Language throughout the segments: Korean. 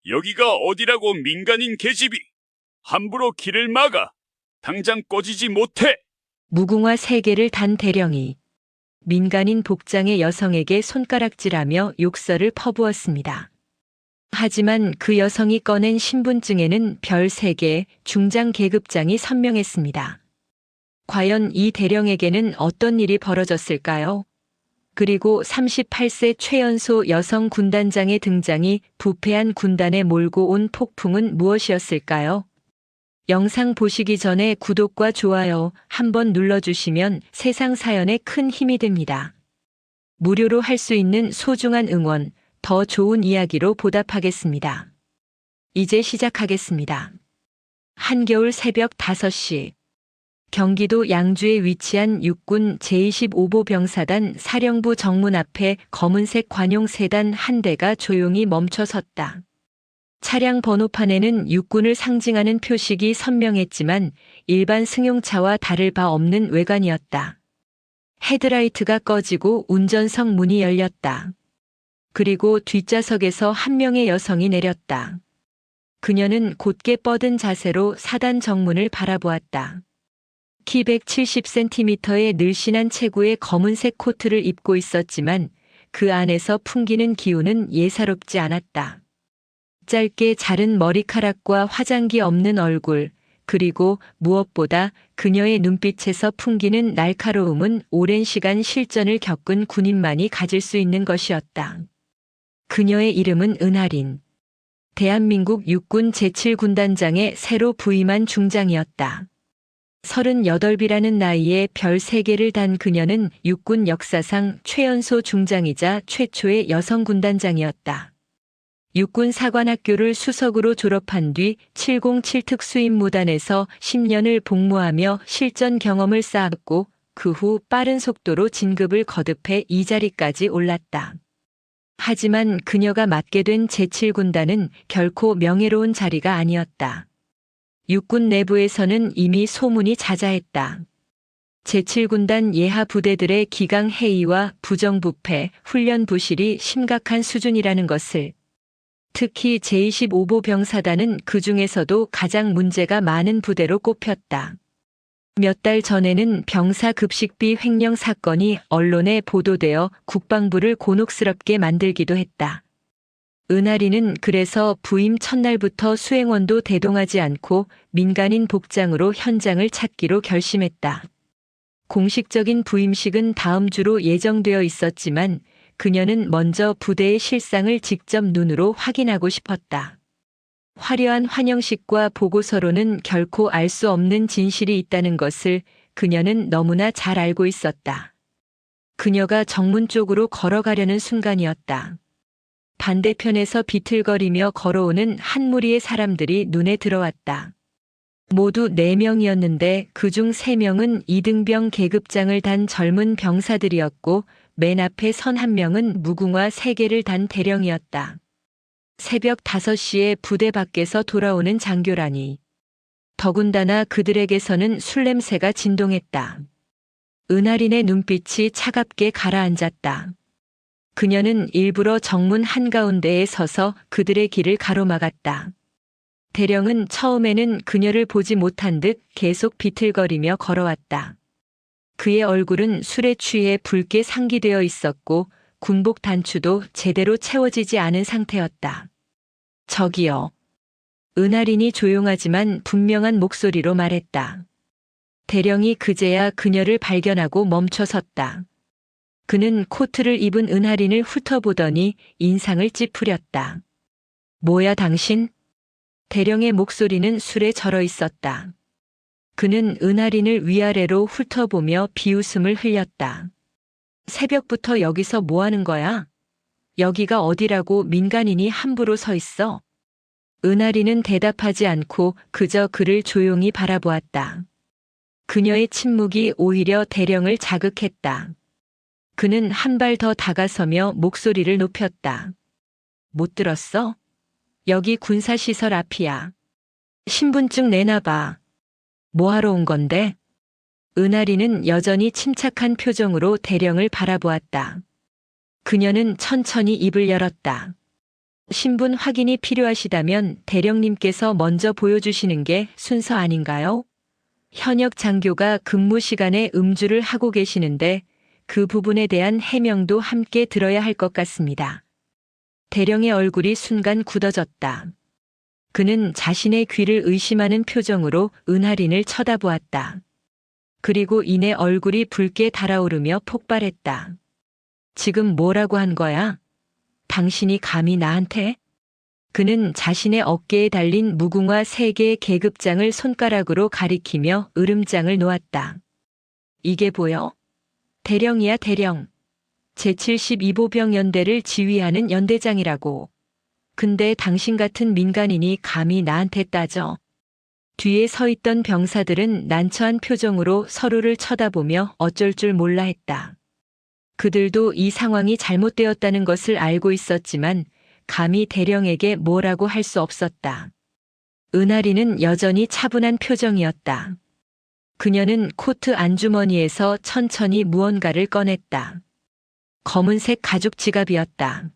여기가 어디라고 민간인 계집이 함부로 길을 막아. 당장 꺼지지 못해. 무궁화 3개를 단 대령이 민간인 복장의 여성에게 손가락질하며 욕설을 퍼부었습니다. 하지만 그 여성이 꺼낸 신분증에는 별 3개 중장 계급장이 선명했습니다. 과연 이 대령에게는 어떤 일이 벌어졌을까요? 그리고 38세 최연소 여성 군단장의 등장이 부패한 군단에 몰고 온 폭풍은 무엇이었을까요? 영상 보시기 전에 구독과 좋아요 한번 눌러주시면 세상 사연에 큰 힘이 됩니다. 무료로 할 수 있는 소중한 응원, 더 좋은 이야기로 보답하겠습니다. 이제 시작하겠습니다. 한겨울 새벽 5시. 경기도 양주에 위치한 육군 제25보 병사단 사령부 정문 앞에 검은색 관용 세단 한 대가 조용히 멈춰 섰다. 차량 번호판에는 육군을 상징하는 표식이 선명했지만 일반 승용차와 다를 바 없는 외관이었다. 헤드라이트가 꺼지고 운전석 문이 열렸다. 그리고 뒷좌석에서 한 명의 여성이 내렸다. 그녀는 곧게 뻗은 자세로 사단 정문을 바라보았다. 키 170cm의 늘씬한 체구의 검은색 코트를 입고 있었지만 그 안에서 풍기는 기운은 예사롭지 않았다. 짧게 자른 머리카락과 화장기 없는 얼굴, 그리고 무엇보다 그녀의 눈빛에서 풍기는 날카로움은 오랜 시간 실전을 겪은 군인만이 가질 수 있는 것이었다. 그녀의 이름은 은하린. 대한민국 육군 제7군단장의 새로 부임한 중장이었다. 38이라는 나이에 별 3개를 단 그녀는 육군 역사상 최연소 중장이자 최초의 여성 군단장이었다. 육군 사관학교를 수석으로 졸업한 뒤 707 특수임무단에서 10년을 복무하며 실전 경험을 쌓았고 그 후 빠른 속도로 진급을 거듭해 이 자리까지 올랐다. 하지만 그녀가 맡게 된 제7군단은 결코 명예로운 자리가 아니었다. 육군 내부에서는 이미 소문이 자자했다. 제7군단 예하 부대들의 기강 해이와 부정부패, 훈련 부실이 심각한 수준이라는 것을. 특히 제25보 병사단은 그 중에서도 가장 문제가 많은 부대로 꼽혔다. 몇 달 전에는 병사 급식비 횡령 사건이 언론에 보도되어 국방부를 곤혹스럽게 만들기도 했다. 은하리는 그래서 부임 첫날부터 수행원도 대동하지 않고 민간인 복장으로 현장을 찾기로 결심했다. 공식적인 부임식은 다음 주로 예정되어 있었지만 그녀는 먼저 부대의 실상을 직접 눈으로 확인하고 싶었다. 화려한 환영식과 보고서로는 결코 알 수 없는 진실이 있다는 것을 그녀는 너무나 잘 알고 있었다. 그녀가 정문 쪽으로 걸어가려는 순간이었다. 반대편에서 비틀거리며 걸어오는 한 무리의 사람들이 눈에 들어왔다. 모두 4명이었는데 그중 3명은 이등병 계급장을 단 젊은 병사들이었고 맨 앞에 선 한 명은 무궁화 3개를 단 대령이었다. 새벽 5시에 부대 밖에서 돌아오는 장교라니. 더군다나 그들에게서는 술 냄새가 진동했다. 은하린의 눈빛이 차갑게 가라앉았다. 그녀는 일부러 정문 한가운데에 서서 그들의 길을 가로막았다. 대령은 처음에는 그녀를 보지 못한 듯 계속 비틀거리며 걸어왔다. 그의 얼굴은 술에 취해 붉게 상기되어 있었고 군복 단추도 제대로 채워지지 않은 상태였다. 저기요. 은하린이 조용하지만 분명한 목소리로 말했다. 대령이 그제야 그녀를 발견하고 멈춰섰다. 그는 코트를 입은 은하린을 훑어보더니 인상을 찌푸렸다. 뭐야 당신? 대령의 목소리는 술에 절어 있었다. 그는 은하린을 위아래로 훑어보며 비웃음을 흘렸다. 새벽부터 여기서 뭐 하는 거야? 여기가 어디라고 민간인이 함부로 서 있어? 은하린은 대답하지 않고 그저 그를 조용히 바라보았다. 그녀의 침묵이 오히려 대령을 자극했다. 그는 한 발 더 다가서며 목소리를 높였다. 못 들었어? 여기 군사시설 앞이야. 신분증 내놔봐. 뭐하러 온 건데? 은하리는 여전히 침착한 표정으로 대령을 바라보았다. 그녀는 천천히 입을 열었다. 신분 확인이 필요하시다면 대령님께서 먼저 보여주시는 게 순서 아닌가요? 현역 장교가 근무 시간에 음주를 하고 계시는데 그 부분에 대한 해명도 함께 들어야 할 것 같습니다. 대령의 얼굴이 순간 굳어졌다. 그는 자신의 귀를 의심하는 표정으로 은하린을 쳐다보았다. 그리고 이내 얼굴이 붉게 달아오르며 폭발했다. 지금 뭐라고 한 거야? 당신이 감히 나한테? 그는 자신의 어깨에 달린 무궁화 3개의 계급장을 손가락으로 가리키며 으름장을 놓았다. 이게 보여? 대령이야 대령. 제72보병 연대를 지휘하는 연대장이라고. 근데 당신 같은 민간인이 감히 나한테 따져. 뒤에 서 있던 병사들은 난처한 표정으로 서로를 쳐다보며 어쩔 줄 몰라 했다. 그들도 이 상황이 잘못되었다는 것을 알고 있었지만 감히 대령에게 뭐라고 할 수 없었다. 은하리는 여전히 차분한 표정이었다. 그녀는 코트 안주머니에서 천천히 무언가를 꺼냈다. 검은색 가죽 지갑이었다.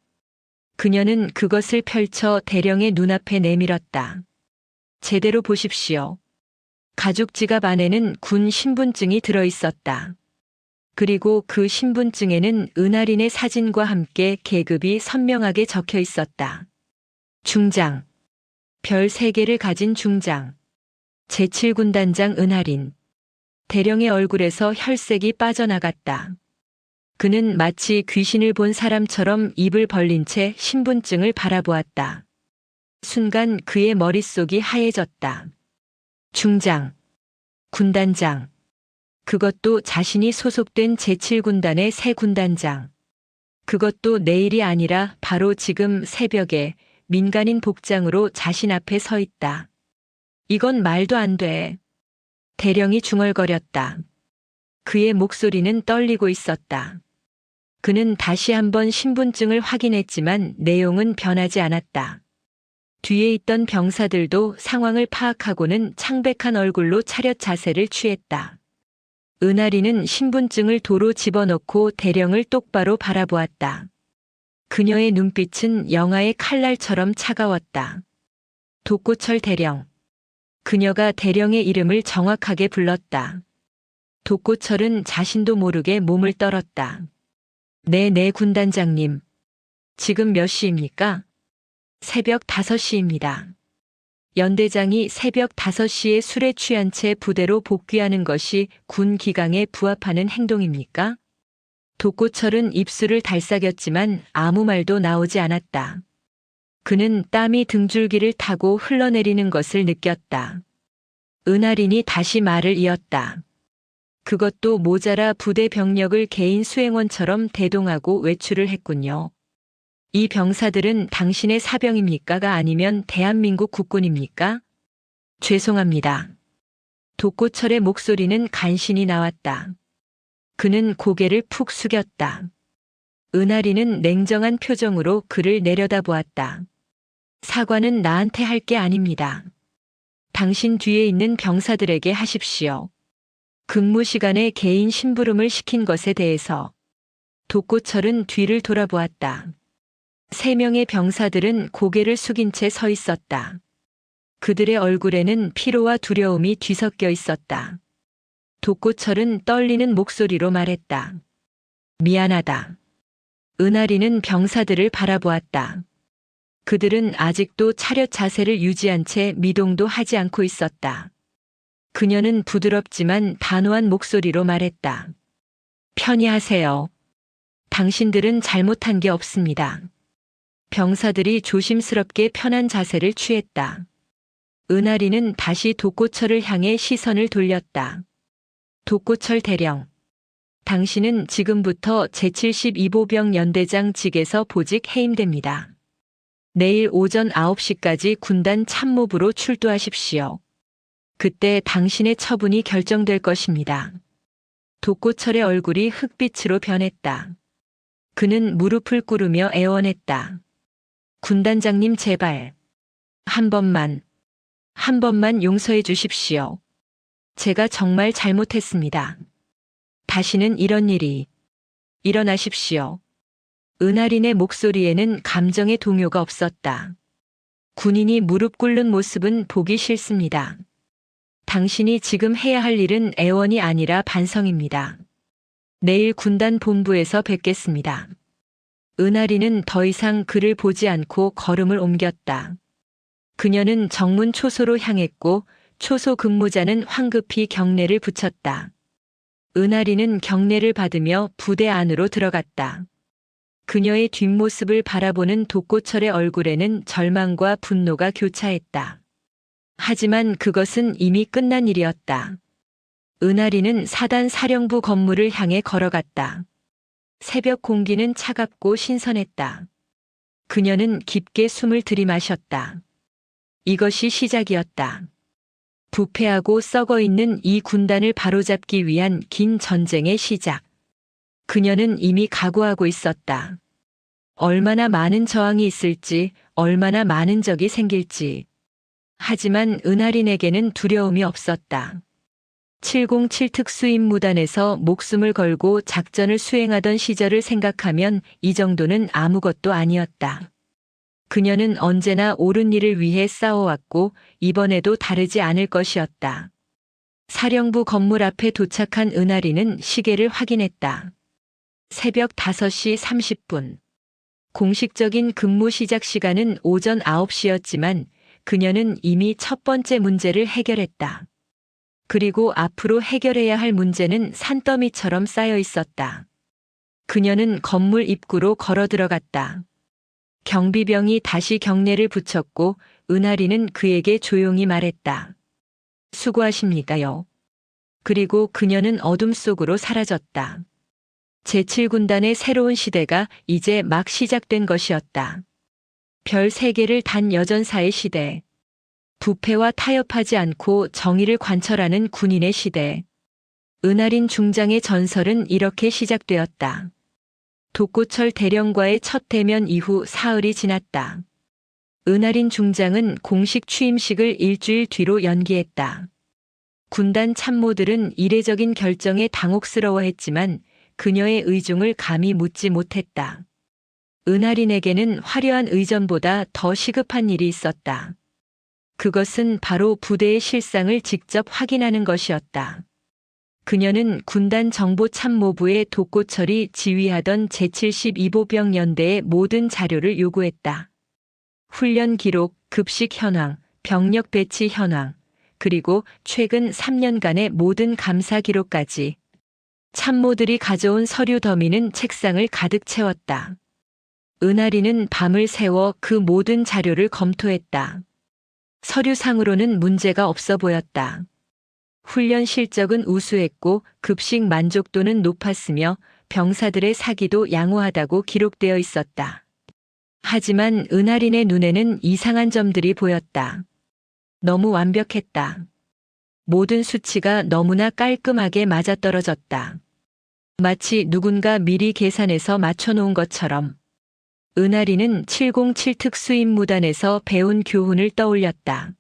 그녀는 그것을 펼쳐 대령의 눈앞에 내밀었다. 제대로 보십시오. 가죽 지갑 안에는 군 신분증이 들어있었다. 그리고 그 신분증에는 은하린의 사진과 함께 계급이 선명하게 적혀 있었다. 중장. 별 3개를 가진 중장. 제7군단장 은하린. 대령의 얼굴에서 혈색이 빠져나갔다. 그는 마치 귀신을 본 사람처럼 입을 벌린 채 신분증을 바라보았다. 순간 그의 머릿속이 하얘졌다. 중장. 군단장. 그것도 자신이 소속된 제7군단의 새 군단장. 그것도 내일이 아니라 바로 지금 새벽에 민간인 복장으로 자신 앞에 서 있다. 이건 말도 안 돼. 대령이 중얼거렸다. 그의 목소리는 떨리고 있었다. 그는 다시 한번 신분증을 확인했지만 내용은 변하지 않았다. 뒤에 있던 병사들도 상황을 파악하고는 창백한 얼굴로 차렷 자세를 취했다. 은하리는 신분증을 도로 집어넣고 대령을 똑바로 바라보았다. 그녀의 눈빛은 영화의 칼날처럼 차가웠다. 독고철 대령. 그녀가 대령의 이름을 정확하게 불렀다. 독고철은 자신도 모르게 몸을 떨었다. 네, 군단장님. 지금 몇 시입니까? 새벽 5시입니다. 연대장이 새벽 5시에 술에 취한 채 부대로 복귀하는 것이 군 기강에 부합하는 행동입니까? 독고철은 입술을 달싹였지만 아무 말도 나오지 않았다. 그는 땀이 등줄기를 타고 흘러내리는 것을 느꼈다. 은하린이 다시 말을 이었다. 그것도 모자라 부대 병력을 개인 수행원처럼 대동하고 외출을 했군요. 이 병사들은 당신의 사병입니까가 아니면 대한민국 국군입니까? 죄송합니다. 독고철의 목소리는 간신히 나왔다. 그는 고개를 푹 숙였다. 은하리는 냉정한 표정으로 그를 내려다보았다. 사과는 나한테 할 게 아닙니다. 당신 뒤에 있는 병사들에게 하십시오. 근무 시간에 개인 심부름을 시킨 것에 대해서. 독고철은 뒤를 돌아보았다. 3명의 병사들은 고개를 숙인 채 서 있었다. 그들의 얼굴에는 피로와 두려움이 뒤섞여 있었다. 독고철은 떨리는 목소리로 말했다. 미안하다. 은하리는 병사들을 바라보았다. 그들은 아직도 차렷 자세를 유지한 채 미동도 하지 않고 있었다. 그녀는 부드럽지만 단호한 목소리로 말했다. 편히 하세요. 당신들은 잘못한 게 없습니다. 병사들이 조심스럽게 편한 자세를 취했다. 은하리는 다시 독고철을 향해 시선을 돌렸다. 독고철 대령. 당신은 지금부터 제72보병 연대장 직에서 보직 해임됩니다. 내일 오전 9시까지 군단 참모부로 출두하십시오. 그때 당신의 처분이 결정될 것입니다. 독고철의 얼굴이 흑빛으로 변했다. 그는 무릎을 꿇으며 애원했다. 군단장님 제발. 한 번만 용서해 주십시오. 제가 정말 잘못했습니다. 다시는 이런 일이 일어나십시오. 은하린의 목소리에는 감정의 동요가 없었다. 군인이 무릎 꿇는 모습은 보기 싫습니다. 당신이 지금 해야 할 일은 애원이 아니라 반성입니다. 내일 군단 본부에서 뵙겠습니다. 은하린은 더 이상 그를 보지 않고 걸음을 옮겼다. 그녀는 정문 초소로 향했고 초소 근무자는 황급히 경례를 붙였다. 은하린은 경례를 받으며 부대 안으로 들어갔다. 그녀의 뒷모습을 바라보는 독고철의 얼굴에는 절망과 분노가 교차했다. 하지만 그것은 이미 끝난 일이었다. 은하린은 사단 사령부 건물을 향해 걸어갔다. 새벽 공기는 차갑고 신선했다. 그녀는 깊게 숨을 들이마셨다. 이것이 시작이었다. 부패하고 썩어 있는 이 군단을 바로잡기 위한 긴 전쟁의 시작. 그녀는 이미 각오하고 있었다. 얼마나 많은 저항이 있을지, 얼마나 많은 적이 생길지. 하지만 은하린에게는 두려움이 없었다. 707 특수임무단에서 목숨을 걸고 작전을 수행하던 시절을 생각하면 이 정도는 아무것도 아니었다. 그녀는 언제나 옳은 일을 위해 싸워왔고 이번에도 다르지 않을 것이었다. 사령부 건물 앞에 도착한 은하린은 시계를 확인했다. 새벽 5시 30분. 공식적인 근무 시작 시간은 오전 9시였지만 그녀는 이미 첫 번째 문제를 해결했다. 그리고 앞으로 해결해야 할 문제는 산더미처럼 쌓여 있었다. 그녀는 건물 입구로 걸어 들어갔다. 경비병이 다시 경례를 붙였고 은하린은 그에게 조용히 말했다. 수고하십니다요. 그리고 그녀는 어둠 속으로 사라졌다. 제7군단의 새로운 시대가 이제 막 시작된 것이었다. 별 3개를 단 여전사의 시대. 부패와 타협하지 않고 정의를 관철하는 군인의 시대. 은하린 중장의 전설은 이렇게 시작되었다. 독고철 대령과의 첫 대면 이후 사흘이 지났다. 은하린 중장은 공식 취임식을 일주일 뒤로 연기했다. 군단 참모들은 이례적인 결정에 당혹스러워했지만 그녀의 의중을 감히 묻지 못했다. 은하린에게는 화려한 의전보다 더 시급한 일이 있었다. 그것은 바로 부대의 실상을 직접 확인하는 것이었다. 그녀는 군단 정보참모부의 독고철이 지휘하던 제72보병 연대의 모든 자료를 요구했다. 훈련 기록, 급식 현황, 병력 배치 현황, 그리고 최근 3년간의 모든 감사 기록까지. 참모들이 가져온 서류 더미는 책상을 가득 채웠다. 은하린은 밤을 새워 그 모든 자료를 검토했다. 서류상으로는 문제가 없어 보였다. 훈련 실적은 우수했고 급식 만족도는 높았으며 병사들의 사기도 양호하다고 기록되어 있었다. 하지만 은하린의 눈에는 이상한 점들이 보였다. 너무 완벽했다. 모든 수치가 너무나 깔끔하게 맞아떨어졌다. 마치 누군가 미리 계산해서 맞춰놓은 것처럼. 은하린은 707 특수임무단에서 배운 교훈을 떠올렸다.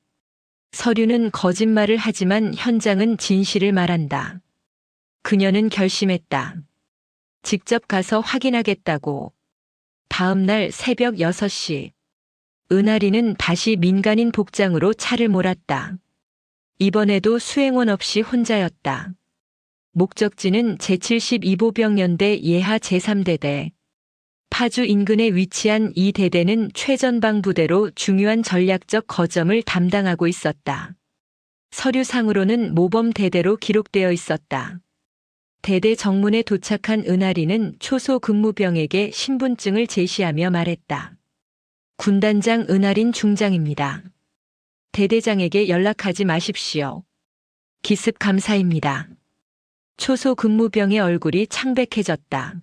서류는 거짓말을 하지만 현장은 진실을 말한다. 그녀는 결심했다. 직접 가서 확인하겠다고. 다음 날 새벽 6시. 은하린은 다시 민간인 복장으로 차를 몰았다. 이번에도 수행원 없이 혼자였다. 목적지는 제72보병연대 예하 제3대대. 파주 인근에 위치한 이 대대는 최전방 부대로 중요한 전략적 거점을 담당하고 있었다. 서류상으로는 모범 대대로 기록되어 있었다. 대대 정문에 도착한 은하린은 초소 근무병에게 신분증을 제시하며 말했다. 군단장 은하린 중장입니다. 대대장에게 연락하지 마십시오. 기습 감사입니다. 초소 근무병의 얼굴이 창백해졌다.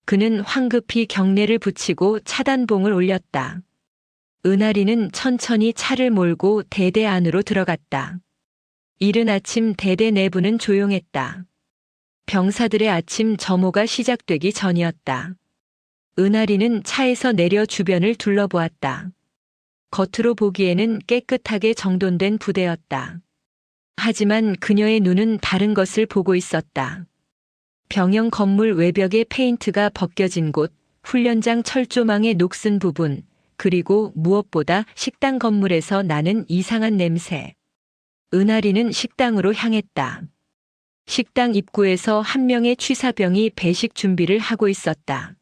그는 황급히 경례를 붙이고 차단봉을 올렸다. 은하린은 천천히 차를 몰고 대대 안으로 들어갔다. 이른 아침 대대 내부는 조용했다. 병사들의 아침 점호가 시작되기 전이었다. 은하린은 차에서 내려 주변을 둘러보았다. 겉으로 보기에는 깨끗하게 정돈된 부대였다. 하지만 그녀의 눈은 다른 것을 보고 있었다. 병영 건물 외벽의 페인트가 벗겨진 곳, 훈련장 철조망의 녹슨 부분, 그리고 무엇보다 식당 건물에서 나는 이상한 냄새. 은하리는 식당으로 향했다. 식당 입구에서 한 명의 취사병이 배식 준비를 하고 있었다.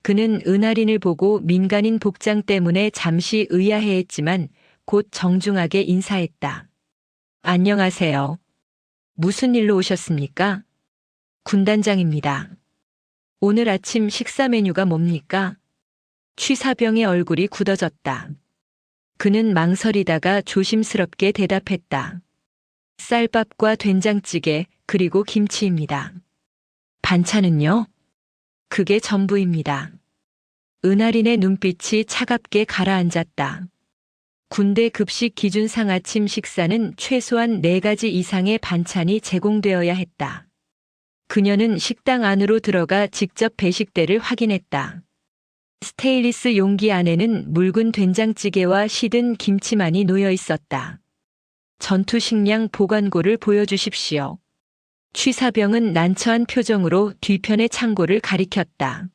그는 은하린을 보고 민간인 복장 때문에 잠시 의아해했지만 곧 정중하게 인사했다. 안녕하세요. 무슨 일로 오셨습니까? 군단장입니다. 오늘 아침 식사 메뉴가 뭡니까? 취사병의 얼굴이 굳어졌다. 그는 망설이다가 조심스럽게 대답했다. 쌀밥과 된장찌개, 그리고 김치입니다. 반찬은요? 그게 전부입니다. 은하린의 눈빛이 차갑게 가라앉았다. 군대 급식 기준상 아침 식사는 최소한 4가지 이상의 반찬이 제공되어야 했다. 그녀는 식당 안으로 들어가 직접 배식대를 확인했다. 스테인리스 용기 안에는 묽은 된장찌개와 시든 김치만이 놓여 있었다. 전투식량 보관고를 보여주십시오. 취사병은 난처한 표정으로 뒤편의 창고를 가리켰다.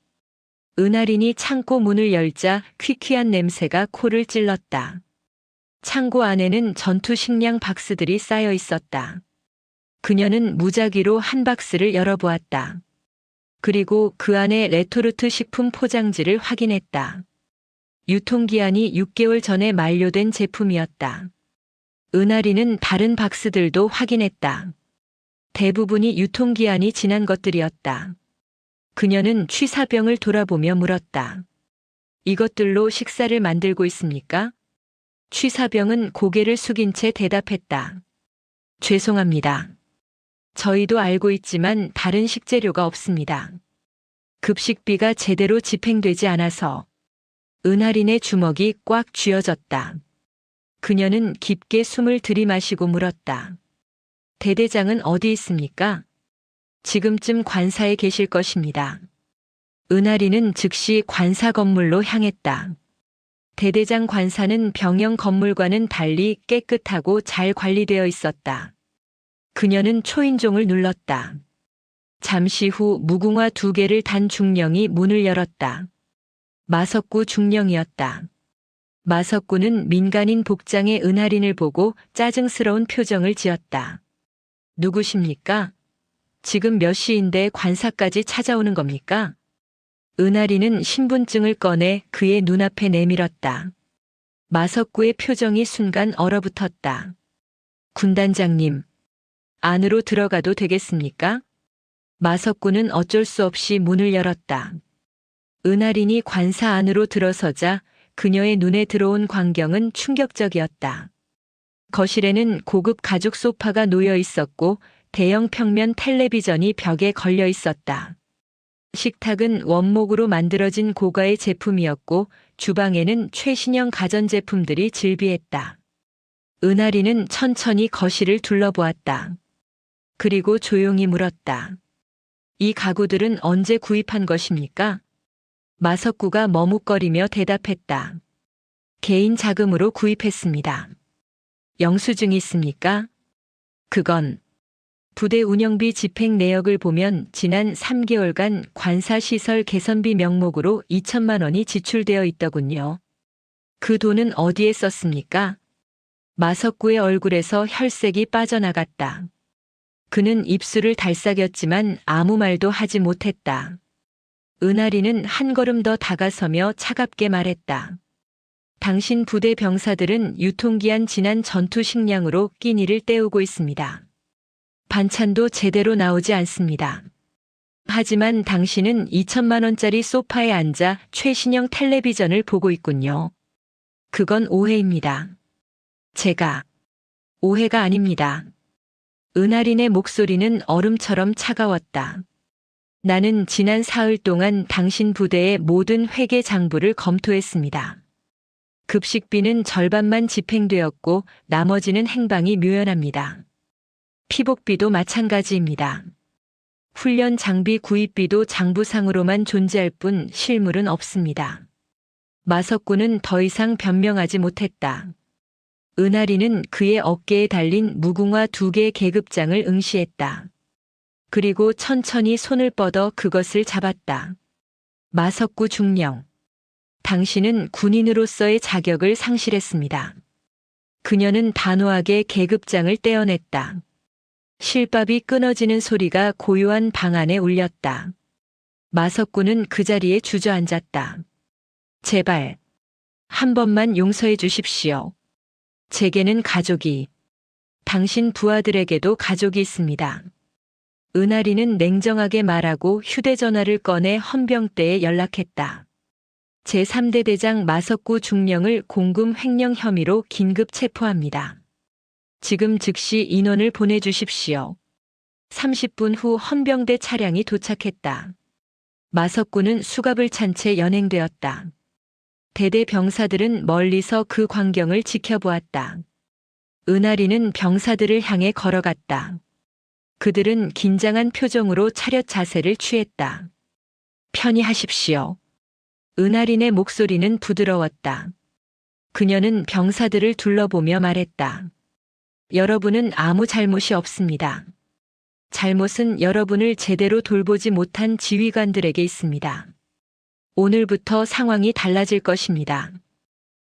은하린이 창고 문을 열자 퀴퀴한 냄새가 코를 찔렀다. 창고 안에는 전투식량 박스들이 쌓여 있었다. 그녀는 무작위로 한 박스를 열어보았다. 그리고 그 안에 레토르트 식품 포장지를 확인했다. 유통기한이 6개월 전에 만료된 제품이었다. 은하리는 다른 박스들도 확인했다. 대부분이 유통기한이 지난 것들이었다. 그녀는 취사병을 돌아보며 물었다. 이것들로 식사를 만들고 있습니까? 취사병은 고개를 숙인 채 대답했다. 죄송합니다. 저희도 알고 있지만 다른 식재료가 없습니다. 급식비가 제대로 집행되지 않아서. 은하린의 주먹이 꽉 쥐어졌다. 그녀는 깊게 숨을 들이마시고 물었다. 대대장은 어디 있습니까? 지금쯤 관사에 계실 것입니다. 은하린은 즉시 관사 건물로 향했다. 대대장 관사는 병영 건물과는 달리 깨끗하고 잘 관리되어 있었다. 그녀는 초인종을 눌렀다. 잠시 후 무궁화 2개를 단 중령이 문을 열었다. 마석구 중령이었다. 마석구는 민간인 복장의 은하린을 보고 짜증스러운 표정을 지었다. 누구십니까? 지금 몇 시인데 관사까지 찾아오는 겁니까? 은하린은 신분증을 꺼내 그의 눈앞에 내밀었다. 마석구의 표정이 순간 얼어붙었다. 군단장님, 안으로 들어가도 되겠습니까? 마석구는 어쩔 수 없이 문을 열었다. 은하린이 관사 안으로 들어서자 그녀의 눈에 들어온 광경은 충격적이었다. 거실에는 고급 가죽 소파가 놓여 있었고 대형 평면 텔레비전이 벽에 걸려 있었다. 식탁은 원목으로 만들어진 고가의 제품이었고 주방에는 최신형 가전제품들이 즐비했다. 은하린은 천천히 거실을 둘러보았다. 그리고 조용히 물었다. 이 가구들은 언제 구입한 것입니까? 마석구가 머뭇거리며 대답했다. 개인 자금으로 구입했습니다. 영수증이 있습니까? 그건 부대 운영비 집행 내역을 보면 지난 3개월간 관사시설 개선비 명목으로 2천만 원이 지출되어 있더군요. 그 돈은 어디에 썼습니까? 마석구의 얼굴에서 혈색이 빠져나갔다. 그는 입술을 달싹였지만 아무 말도 하지 못했다. 은하린은 한 걸음 더 다가서며 차갑게 말했다. 당신 부대 병사들은 유통기한 지난 전투 식량으로 끼니를 때우고 있습니다. 반찬도 제대로 나오지 않습니다. 하지만 당신은 2천만 원짜리 소파에 앉아 최신형 텔레비전을 보고 있군요. 그건 오해입니다. 제가 오해가 아닙니다. 은하린의 목소리는 얼음처럼 차가웠다. 나는 지난 사흘 동안 당신 부대의 모든 회계 장부를 검토했습니다. 급식비는 절반만 집행되었고 나머지는 행방이 묘연합니다. 피복비도 마찬가지입니다. 훈련 장비 구입비도 장부상으로만 존재할 뿐 실물은 없습니다. 마석구는 더 이상 변명하지 못했다. 은하린은 그의 어깨에 달린 무궁화 2개의 계급장을 응시했다. 그리고 천천히 손을 뻗어 그것을 잡았다. 마석구 중령. 당신은 군인으로서의 자격을 상실했습니다. 그녀는 단호하게 계급장을 떼어냈다. 실밥이 끊어지는 소리가 고요한 방 안에 울렸다. 마석구는 그 자리에 주저앉았다. 제발, 한 번만 용서해 주십시오. 제게는 당신 부하들에게도 가족이 있습니다. 은하리는 냉정하게 말하고 휴대전화를 꺼내 헌병대에 연락했다. 제3대 대장 마석구 중령을 공금 횡령 혐의로 긴급 체포합니다. 지금 즉시 인원을 보내주십시오. 30분 후 헌병대 차량이 도착했다. 마석구는 수갑을 찬 채 연행되었다. 대대 병사들은 멀리서 그 광경을 지켜보았다. 은하리는 병사들을 향해 걸어갔다. 그들은 긴장한 표정으로 차렷 자세를 취했다. 편히 하십시오. 은하린의 목소리는 부드러웠다. 그녀는 병사들을 둘러보며 말했다. 여러분은 아무 잘못이 없습니다. 잘못은 여러분을 제대로 돌보지 못한 지휘관들에게 있습니다. 오늘부터 상황이 달라질 것입니다.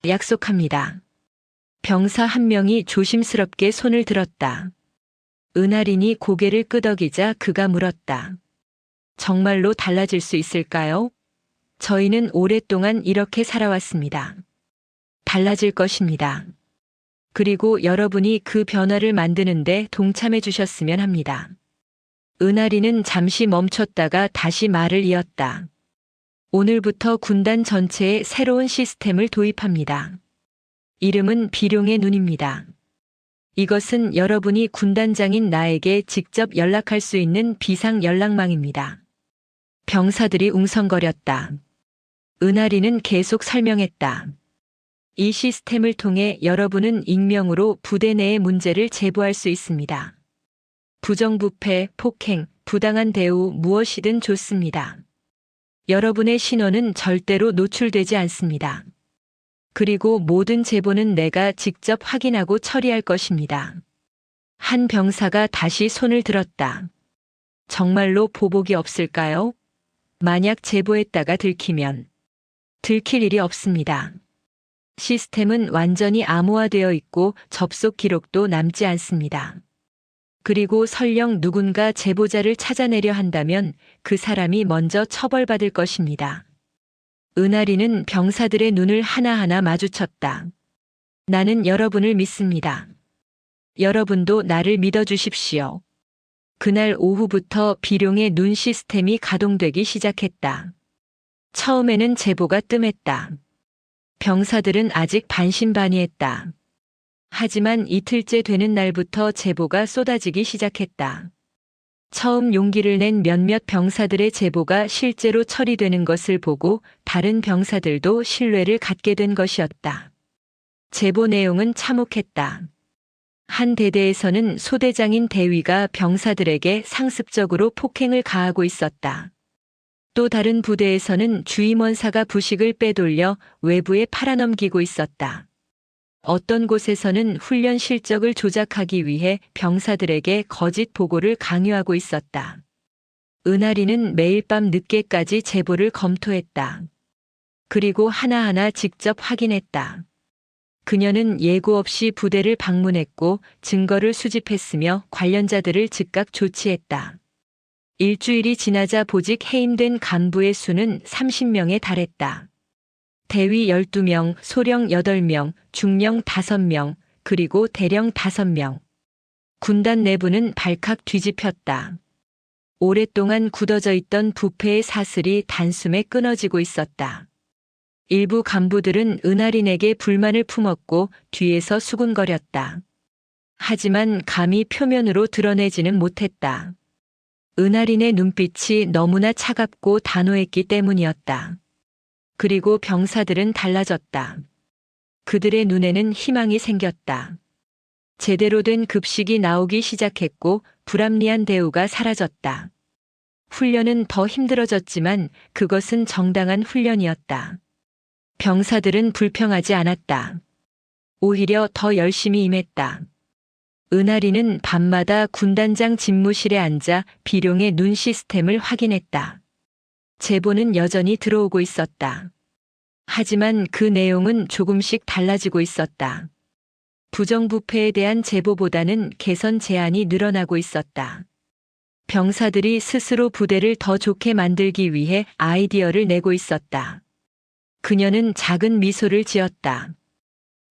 약속합니다. 병사 한 명이 조심스럽게 손을 들었다. 은하린이 고개를 끄덕이자 그가 물었다. 정말로 달라질 수 있을까요? 저희는 오랫동안 이렇게 살아왔습니다. 달라질 것입니다. 그리고 여러분이 그 변화를 만드는데 동참해 주셨으면 합니다. 은하린은 잠시 멈췄다가 다시 말을 이었다. 오늘부터 군단 전체에 새로운 시스템을 도입합니다. 이름은 비룡의 눈입니다. 이것은 여러분이 군단장인 나에게 직접 연락할 수 있는 비상 연락망입니다. 병사들이 웅성거렸다. 은하리는 계속 설명했다. 이 시스템을 통해 여러분은 익명으로 부대 내의 문제를 제보할 수 있습니다. 부정부패, 폭행, 부당한 대우 무엇이든 좋습니다. 여러분의 신원은 절대로 노출되지 않습니다. 그리고 모든 제보는 내가 직접 확인하고 처리할 것입니다. 한 병사가 다시 손을 들었다. 정말로 보복이 없을까요? 만약 제보했다가 들키면 들킬 일이 없습니다. 시스템은 완전히 암호화되어 있고 접속 기록도 남지 않습니다. 그리고 설령 누군가 제보자를 찾아내려 한다면 그 사람이 먼저 처벌받을 것입니다. 은하리는 병사들의 눈을 하나하나 마주쳤다. 나는 여러분을 믿습니다. 여러분도 나를 믿어주십시오. 그날 오후부터 비룡의 눈 시스템이 가동되기 시작했다. 처음에는 제보가 뜸했다. 병사들은 아직 반신반의했다. 하지만 이틀째 되는 날부터 제보가 쏟아지기 시작했다. 처음 용기를 낸 몇몇 병사들의 제보가 실제로 처리되는 것을 보고 다른 병사들도 신뢰를 갖게 된 것이었다. 제보 내용은 참혹했다. 한 대대에서는 소대장인 대위가 병사들에게 상습적으로 폭행을 가하고 있었다. 또 다른 부대에서는 주임원사가 부식을 빼돌려 외부에 팔아넘기고 있었다. 어떤 곳에서는 훈련 실적을 조작하기 위해 병사들에게 거짓 보고를 강요하고 있었다. 은하리는 매일 밤 늦게까지 제보를 검토했다. 그리고 하나하나 직접 확인했다. 그녀는 예고 없이 부대를 방문했고 증거를 수집했으며 관련자들을 즉각 조치했다. 일주일이 지나자 보직 해임된 간부의 수는 30명에 달했다. 대위 12명, 소령 8명, 중령 5명, 그리고 대령 5명. 군단 내부는 발칵 뒤집혔다. 오랫동안 굳어져 있던 부패의 사슬이 단숨에 끊어지고 있었다. 일부 간부들은 은하린에게 불만을 품었고 뒤에서 수군거렸다. 하지만 감히 표면으로 드러내지는 못했다. 은하린의 눈빛이 너무나 차갑고 단호했기 때문이었다. 그리고 병사들은 달라졌다. 그들의 눈에는 희망이 생겼다. 제대로 된 급식이 나오기 시작했고 불합리한 대우가 사라졌다. 훈련은 더 힘들어졌지만 그것은 정당한 훈련이었다. 병사들은 불평하지 않았다. 오히려 더 열심히 임했다. 은하리는 밤마다 군단장 집무실에 앉아 비룡의 눈 시스템을 확인했다. 제보는 여전히 들어오고 있었다. 하지만 그 내용은 조금씩 달라지고 있었다. 부정부패에 대한 제보보다는 개선 제안이 늘어나고 있었다. 병사들이 스스로 부대를 더 좋게 만들기 위해 아이디어를 내고 있었다. 그녀는 작은 미소를 지었다.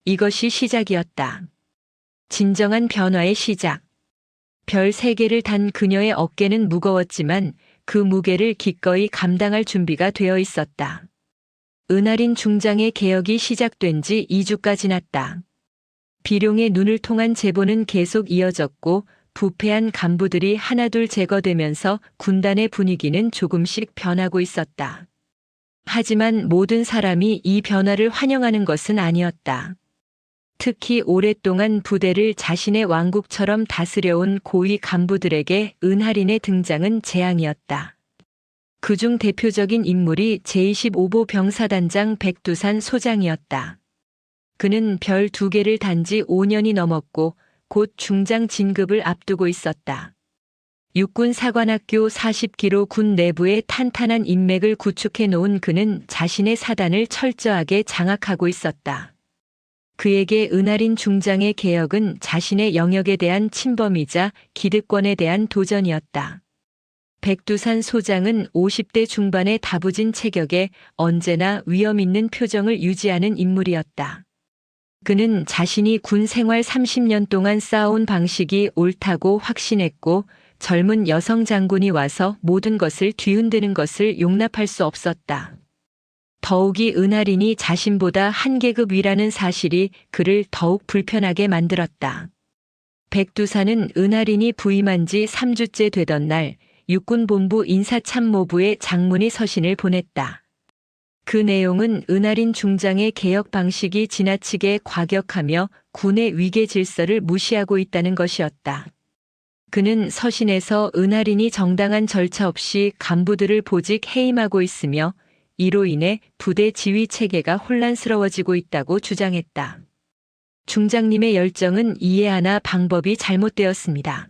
이것이 시작이었다. 진정한 변화의 시작. 별 3개를 단 그녀의 어깨는 무거웠지만 그 무게를 기꺼이 감당할 준비가 되어 있었다. 은하린 중장의 개혁이 시작된 지 2주가 지났다. 비룡의 눈을 통한 제보는 계속 이어졌고 부패한 간부들이 하나둘 제거되면서 군단의 분위기는 조금씩 변하고 있었다. 하지만 모든 사람이 이 변화를 환영하는 것은 아니었다. 특히 오랫동안 부대를 자신의 왕국처럼 다스려온 고위 간부들에게 은하린의 등장은 재앙이었다. 그중 대표적인 인물이 제25보 병사단장 백두산 소장이었다. 그는 별 2개를 단지 5년이 넘었고 곧 중장 진급을 앞두고 있었다. 육군 사관학교 40기로 군 내부에 탄탄한 인맥을 구축해 놓은 그는 자신의 사단을 철저하게 장악하고 있었다. 그에게 은하린 중장의 개혁은 자신의 영역에 대한 침범이자 기득권에 대한 도전이었다. 백두산 소장은 50대 중반의 다부진 체격에 언제나 위험 있는 표정을 유지하는 인물이었다. 그는 자신이 군 생활 30년 동안 쌓아온 방식이 옳다고 확신했고 젊은 여성 장군이 와서 모든 것을 뒤흔드는 것을 용납할 수 없었다. 더욱이 은하린이 자신보다 한 계급 위라는 사실이 그를 더욱 불편하게 만들었다. 백두산은 은하린이 부임한 지 3주째 되던 날 육군본부 인사참모부에 장문의 서신을 보냈다. 그 내용은 은하린 중장의 개혁 방식이 지나치게 과격하며 군의 위계 질서를 무시하고 있다는 것이었다. 그는 서신에서 은하린이 정당한 절차 없이 간부들을 보직 해임하고 있으며 이로 인해 부대 지휘 체계가 혼란스러워지고 있다고 주장했다. 중장님의 열정은 이해하나 방법이 잘못되었습니다.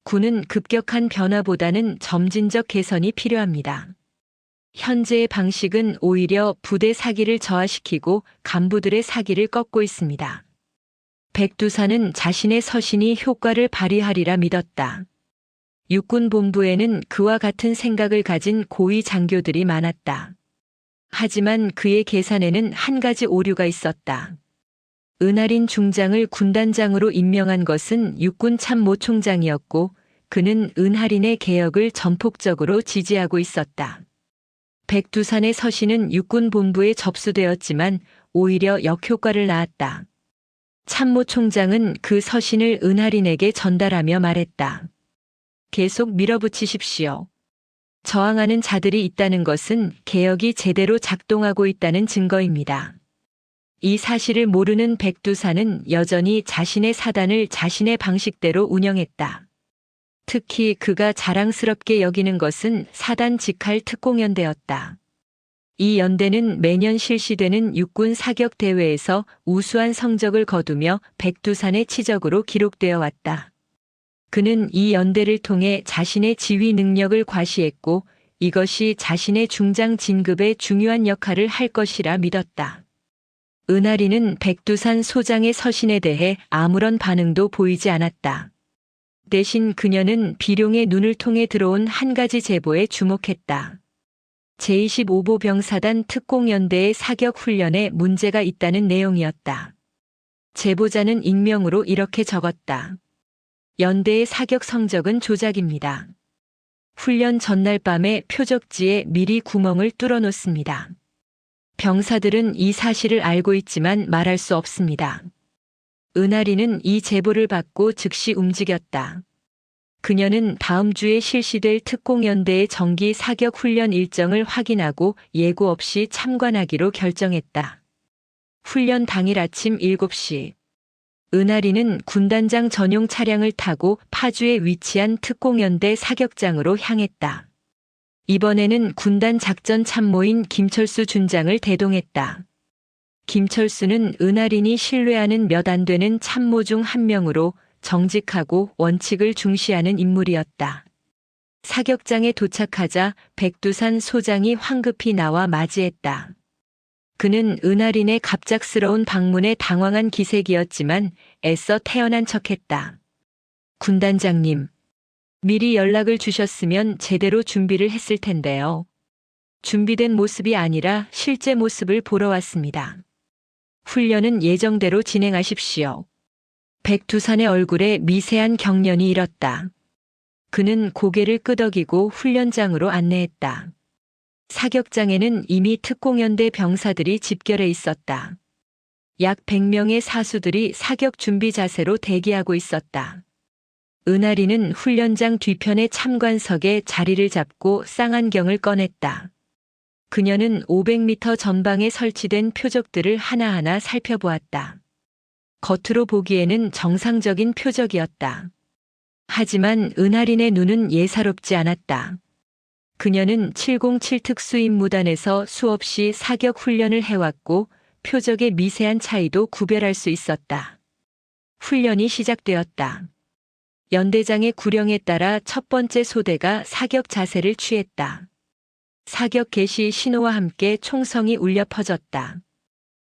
군은 급격한 변화보다는 점진적 개선이 필요합니다. 현재의 방식은 오히려 부대 사기를 저하시키고 간부들의 사기를 꺾고 있습니다. 백두산은 자신의 서신이 효과를 발휘하리라 믿었다. 육군 본부에는 그와 같은 생각을 가진 고위 장교들이 많았다. 하지만 그의 계산에는 한 가지 오류가 있었다. 은하린 중장을 군단장으로 임명한 것은 육군 참모총장이었고 그는 은하린의 개혁을 전폭적으로 지지하고 있었다. 백두산의 서신은 육군 본부에 접수되었지만 오히려 역효과를 낳았다. 참모총장은 그 서신을 은하린에게 전달하며 말했다. 계속 밀어붙이십시오. 저항하는 자들이 있다는 것은 개혁이 제대로 작동하고 있다는 증거입니다. 이 사실을 모르는 백두산은 여전히 자신의 사단을 자신의 방식대로 운영했다. 특히 그가 자랑스럽게 여기는 것은 사단 직할 특공연대였다. 이 연대는 매년 실시되는 육군 사격 대회에서 우수한 성적을 거두며 백두산의 치적으로 기록되어 왔다. 그는 이 연대를 통해 자신의 지휘 능력을 과시했고 이것이 자신의 중장 진급에 중요한 역할을 할 것이라 믿었다. 은하린은 백두산 소장의 서신에 대해 아무런 반응도 보이지 않았다. 대신 그녀는 비룡의 눈을 통해 들어온 한 가지 제보에 주목했다. 제25보 병사단 특공연대의 사격 훈련에 문제가 있다는 내용이었다. 제보자는 익명으로 이렇게 적었다. 연대의 사격 성적은 조작입니다. 훈련 전날 밤에 표적지에 미리 구멍을 뚫어 놓습니다. 병사들은 이 사실을 알고 있지만 말할 수 없습니다. 은하린은 이 제보를 받고 즉시 움직였다. 그녀는 다음 주에 실시될 특공연대의 정기 사격 훈련 일정을 확인하고 예고 없이 참관하기로 결정했다. 훈련 당일 아침 7시. 은하린은 군단장 전용 차량을 타고 파주에 위치한 특공연대 사격장으로 향했다. 이번에는 군단 작전 참모인 김철수 준장을 대동했다. 김철수는 은하린이 신뢰하는 몇 안 되는 참모 중 한 명으로 정직하고 원칙을 중시하는 인물이었다. 사격장에 도착하자 백두산 소장이 황급히 나와 맞이했다. 그는 은하린의 갑작스러운 방문에 당황한 기색이었지만 애써 태연한 척했다. 군단장님, 미리 연락을 주셨으면 제대로 준비를 했을 텐데요. 준비된 모습이 아니라 실제 모습을 보러 왔습니다. 훈련은 예정대로 진행하십시오. 백두산의 얼굴에 미세한 경련이 일었다. 그는 고개를 끄덕이고 훈련장으로 안내했다. 사격장에는 이미 특공연대 병사들이 집결해 있었다. 약 100명의 사수들이 사격 준비 자세로 대기하고 있었다. 은하리는 훈련장 뒤편의 참관석에 자리를 잡고 쌍안경을 꺼냈다. 그녀는 500m 전방에 설치된 표적들을 하나하나 살펴보았다. 겉으로 보기에는 정상적인 표적이었다. 하지만 은하린의 눈은 예사롭지 않았다. 그녀는 707 특수임무단에서 수없이 사격 훈련을 해왔고 표적의 미세한 차이도 구별할 수 있었다. 훈련이 시작되었다. 연대장의 구령에 따라 첫 번째 소대가 사격 자세를 취했다. 사격 개시 신호와 함께 총성이 울려 퍼졌다.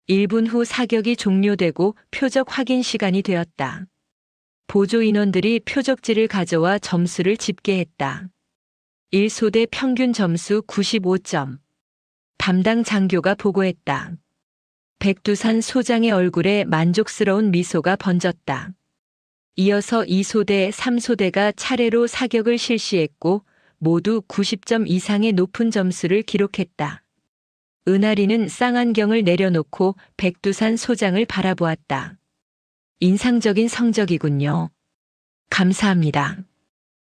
1분 후 사격이 종료되고 표적 확인 시간이 되었다. 보조 인원들이 표적지를 가져와 점수를 집계했다. 1소대 평균 점수 95점. 담당 장교가 보고했다. 백두산 소장의 얼굴에 만족스러운 미소가 번졌다. 이어서 2소대, 3소대가 차례로 사격을 실시했고 모두 90점 이상의 높은 점수를 기록했다. 은하리는 쌍안경을 내려놓고 백두산 소장을 바라보았다. 인상적인 성적이군요. 감사합니다.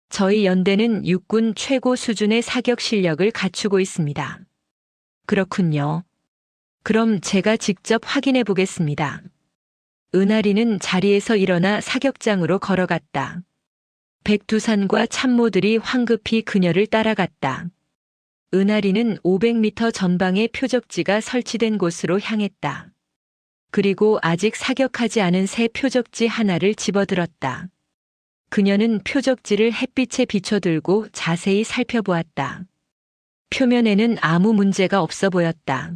저희 연대는 육군 최고 수준의 사격 실력을 갖추고 있습니다. 그렇군요. 그럼 제가 직접 확인해 보겠습니다. 은하리는 자리에서 일어나 사격장으로 걸어갔다. 백두산과 참모들이 황급히 그녀를 따라갔다. 은하리는 500m 전방의 표적지가 설치된 곳으로 향했다. 그리고 아직 사격하지 않은 새 표적지 하나를 집어들었다. 그녀는 표적지를 햇빛에 비춰들고 자세히 살펴보았다. 표면에는 아무 문제가 없어 보였다.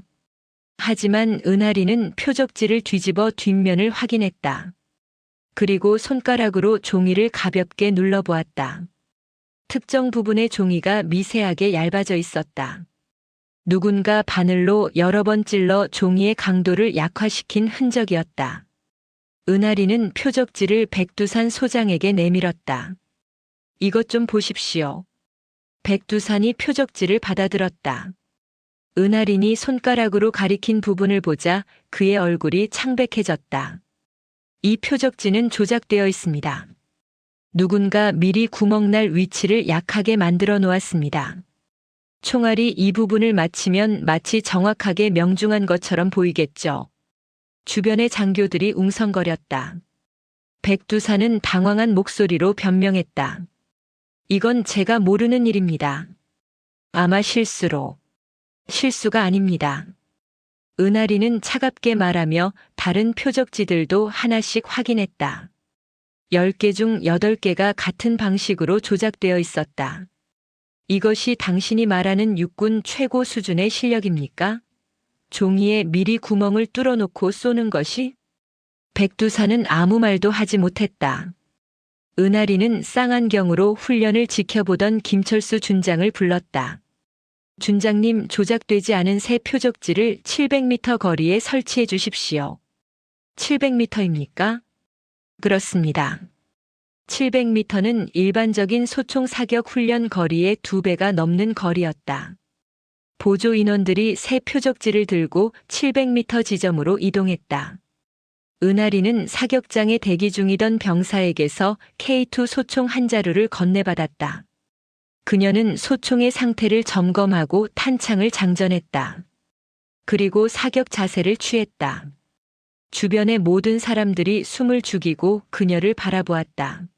하지만 은하리는 표적지를 뒤집어 뒷면을 확인했다. 그리고 손가락으로 종이를 가볍게 눌러보았다. 특정 부분의 종이가 미세하게 얇아져 있었다. 누군가 바늘로 여러 번 찔러 종이의 강도를 약화시킨 흔적이었다. 은하리는 표적지를 백두산 소장에게 내밀었다. 이것 좀 보십시오. 백두산이 표적지를 받아들었다. 은하린이 손가락으로 가리킨 부분을 보자 그의 얼굴이 창백해졌다. 이 표적지는 조작되어 있습니다. 누군가 미리 구멍날 위치를 약하게 만들어 놓았습니다. 총알이 이 부분을 맞히면 마치 정확하게 명중한 것처럼 보이겠죠. 주변의 장교들이 웅성거렸다. 백두산은 당황한 목소리로 변명했다. 이건 제가 모르는 일입니다. 아마 실수가 아닙니다. 은하리는 차갑게 말하며 다른 표적지들도 하나씩 확인했다. 10개 중 8개가 같은 방식으로 조작되어 있었다. 이것이 당신이 말하는 육군 최고 수준의 실력입니까? 종이에 미리 구멍을 뚫어놓고 쏘는 것이? 백두산은 아무 말도 하지 못했다. 은하리는 쌍안경으로 훈련을 지켜보던 김철수 준장을 불렀다. 준장님, 조작되지 않은 새 표적지를 700m 거리에 설치해 주십시오. 700m입니까? 그렇습니다. 700m는 일반적인 소총 사격 훈련 거리의 2배가 넘는 거리였다. 보조 인원들이 새 표적지를 들고 700m 지점으로 이동했다. 은하리는 사격장에 대기 중이던 병사에게서 K2 소총 한 자루를 건네받았다. 그녀는 소총의 상태를 점검하고 탄창을 장전했다. 그리고 사격 자세를 취했다. 주변의 모든 사람들이 숨을 죽이고 그녀를 바라보았다.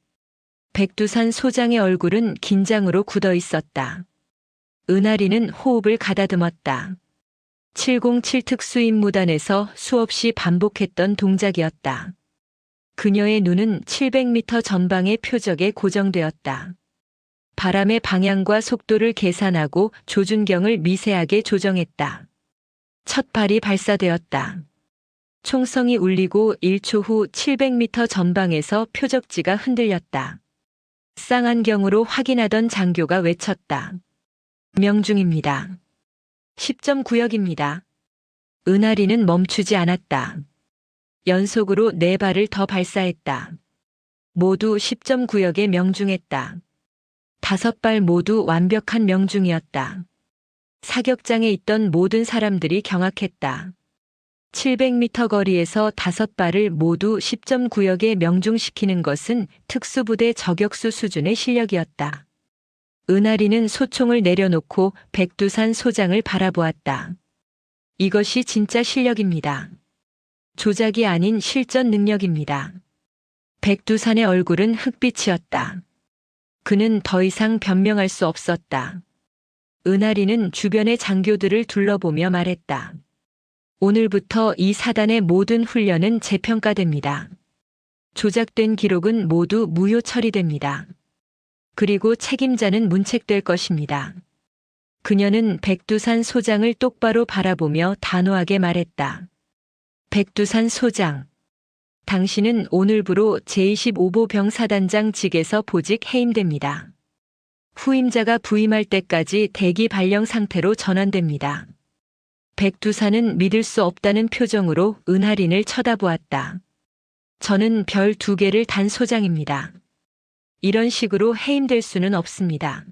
백두산 소장의 얼굴은 긴장으로 굳어 있었다. 은하리는 호흡을 가다듬었다. 707 특수임무단에서 수없이 반복했던 동작이었다. 그녀의 눈은 700m 전방의 표적에 고정되었다. 바람의 방향과 속도를 계산하고 조준경을 미세하게 조정했다. 첫 발이 발사되었다. 총성이 울리고 1초 후 700m 전방에서 표적지가 흔들렸다. 쌍안경으로 확인하던 장교가 외쳤다. 명중입니다. 10점 구역입니다. 은하리는 멈추지 않았다. 연속으로 4발을 더 발사했다. 모두 10점 구역에 명중했다. 5발 모두 완벽한 명중이었다. 사격장에 있던 모든 사람들이 경악했다. 700m 거리에서 5발을 모두 10점 구역에 명중시키는 것은 특수부대 저격수 수준의 실력이었다. 은하리는 소총을 내려놓고 백두산 소장을 바라보았다. 이것이 진짜 실력입니다. 조작이 아닌 실전 능력입니다. 백두산의 얼굴은 흑빛이었다. 그는 더 이상 변명할 수 없었다. 은하리는 주변의 장교들을 둘러보며 말했다. 오늘부터 이 사단의 모든 훈련은 재평가됩니다. 조작된 기록은 모두 무효 처리됩니다. 그리고 책임자는 문책될 것입니다. 그녀는 백두산 소장을 똑바로 바라보며 단호하게 말했다. 백두산 소장, 당신은 오늘부로 제25보 병사단장 직에서 보직 해임됩니다. 후임자가 부임할 때까지 대기 발령 상태로 전환됩니다. 백두산은 믿을 수 없다는 표정으로 은하린을 쳐다보았다. 저는 별 2개를 단 소장입니다. 이런 식으로 해임될 수는 없습니다.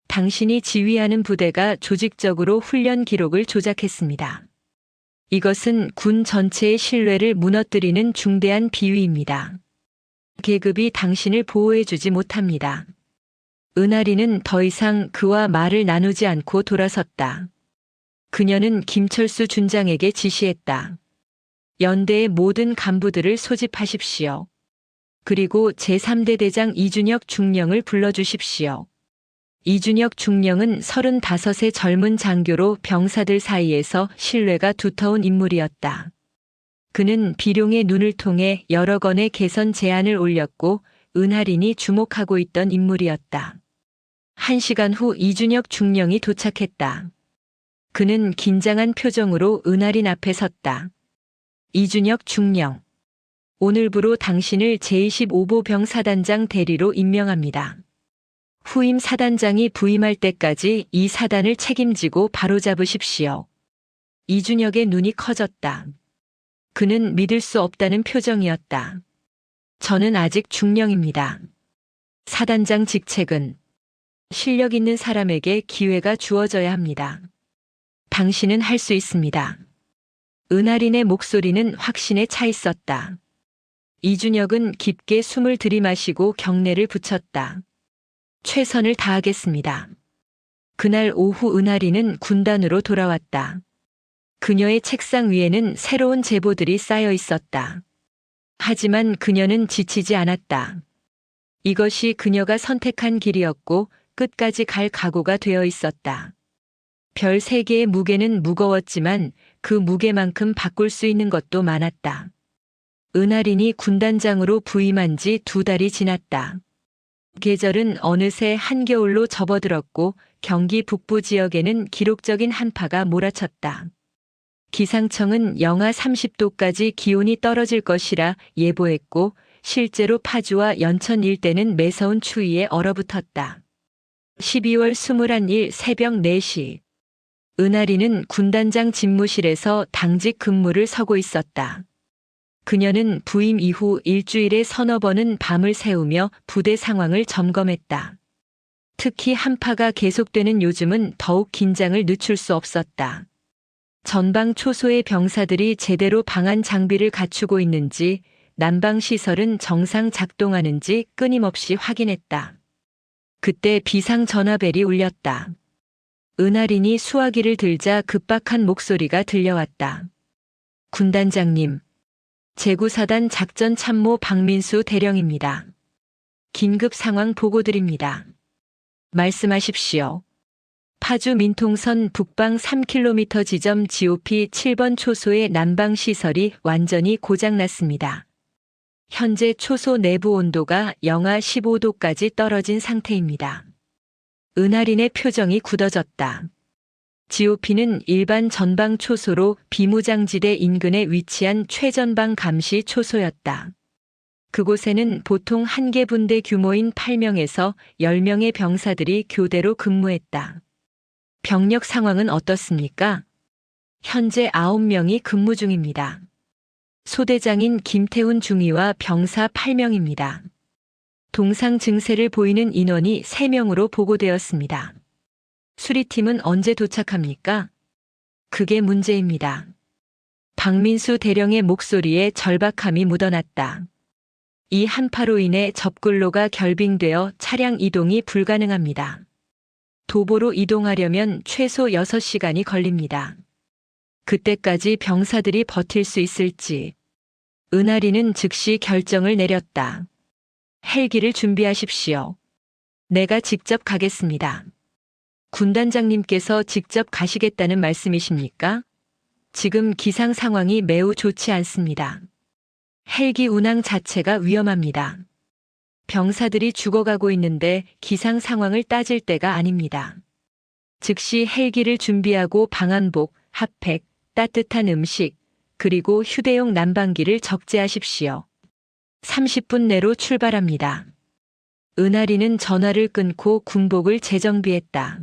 당신이 지휘하는 부대가 조직적으로 훈련 기록을 조작했습니다. 이것은 군 전체의 신뢰를 무너뜨리는 중대한 비위입니다. 계급이 당신을 보호해주지 못합니다. 은하리는 더 이상 그와 말을 나누지 않고 돌아섰다. 그녀는 김철수 준장에게 지시했다. 연대의 모든 간부들을 소집하십시오. 그리고 제3대 대장 이준혁 중령을 불러주십시오. 이준혁 중령은 35의 젊은 장교로 병사들 사이에서 신뢰가 두터운 인물이었다. 그는 비룡의 눈을 통해 여러 건의 개선 제안을 올렸고 은하린이 주목하고 있던 인물이었다. 1시간 후 이준혁 중령이 도착했다. 그는 긴장한 표정으로 은하린 앞에 섰다. 이준혁 중령, 오늘부로 당신을 제25보 병사단장 대리로 임명합니다. 후임 사단장이 부임할 때까지 이 사단을 책임지고 바로잡으십시오. 이준혁의 눈이 커졌다. 그는 믿을 수 없다는 표정이었다. 저는 아직 중령입니다. 사단장 직책은 실력 있는 사람에게 기회가 주어져야 합니다. 당신은 할 수 있습니다. 은하린의 목소리는 확신에 차 있었다. 이준혁은 깊게 숨을 들이마시고 경례를 붙였다. 최선을 다하겠습니다. 그날 오후 은하린은 군단으로 돌아왔다. 그녀의 책상 위에는 새로운 제보들이 쌓여 있었다. 하지만 그녀는 지치지 않았다. 이것이 그녀가 선택한 길이었고 끝까지 갈 각오가 되어 있었다. 별 3개의 무게는 무거웠지만 그 무게만큼 바꿀 수 있는 것도 많았다. 은하린이 군단장으로 부임한 지 2달이 지났다. 계절은 어느새 한겨울로 접어들었고 경기 북부 지역에는 기록적인 한파가 몰아쳤다. 기상청은 영하 30도까지 기온이 떨어질 것이라 예보했고 실제로 파주와 연천 일대는 매서운 추위에 얼어붙었다. 12월 21일 새벽 4시. 은하린은 군단장 집무실에서 당직 근무를 서고 있었다. 그녀는 부임 이후 일주일에 서너 번은 밤을 새우며 부대 상황을 점검했다. 특히 한파가 계속되는 요즘은 더욱 긴장을 늦출 수 없었다. 전방 초소의 병사들이 제대로 방한 장비를 갖추고 있는지, 난방 시설은 정상 작동하는지 끊임없이 확인했다. 그때 비상 전화벨이 울렸다. 은하린이 수화기를 들자 급박한 목소리가 들려왔다. 군단장님, 제구사단 작전참모 박민수 대령입니다. 긴급 상황 보고드립니다. 말씀하십시오. 파주 민통선 북방 3km 지점 GOP 7번 초소의 난방 시설이 완전히 고장났습니다. 현재 초소 내부 온도가 영하 15도까지 떨어진 상태입니다. 은하린의 표정이 굳어졌다. GOP는 일반 전방 초소로 비무장지대 인근에 위치한 최전방 감시 초소였다. 그곳에는 보통 한 개 분대 규모인 8명에서 10명의 병사들이 교대로 근무했다. 병력 상황은 어떻습니까? 현재 9명이 근무 중입니다. 소대장인 김태훈 중위와 병사 8명입니다. 동상 증세를 보이는 인원이 3명으로 보고되었습니다. 수리팀은 언제 도착합니까? 그게 문제입니다. 박민수 대령의 목소리에 절박함이 묻어났다. 이 한파로 인해 접근로가 결빙되어 차량 이동이 불가능합니다. 도보로 이동하려면 최소 6시간이 걸립니다. 그때까지 병사들이 버틸 수 있을지. 은하리는 즉시 결정을 내렸다. 헬기를 준비하십시오. 내가 직접 가겠습니다. 군단장님께서 직접 가시겠다는 말씀이십니까? 지금 기상 상황이 매우 좋지 않습니다. 헬기 운항 자체가 위험합니다. 병사들이 죽어가고 있는데 기상 상황을 따질 때가 아닙니다. 즉시 헬기를 준비하고 방한복, 핫팩, 따뜻한 음식, 그리고 휴대용 난방기를 적재하십시오. 30분 내로 출발합니다. 은하리는 전화를 끊고 군복을 재정비했다.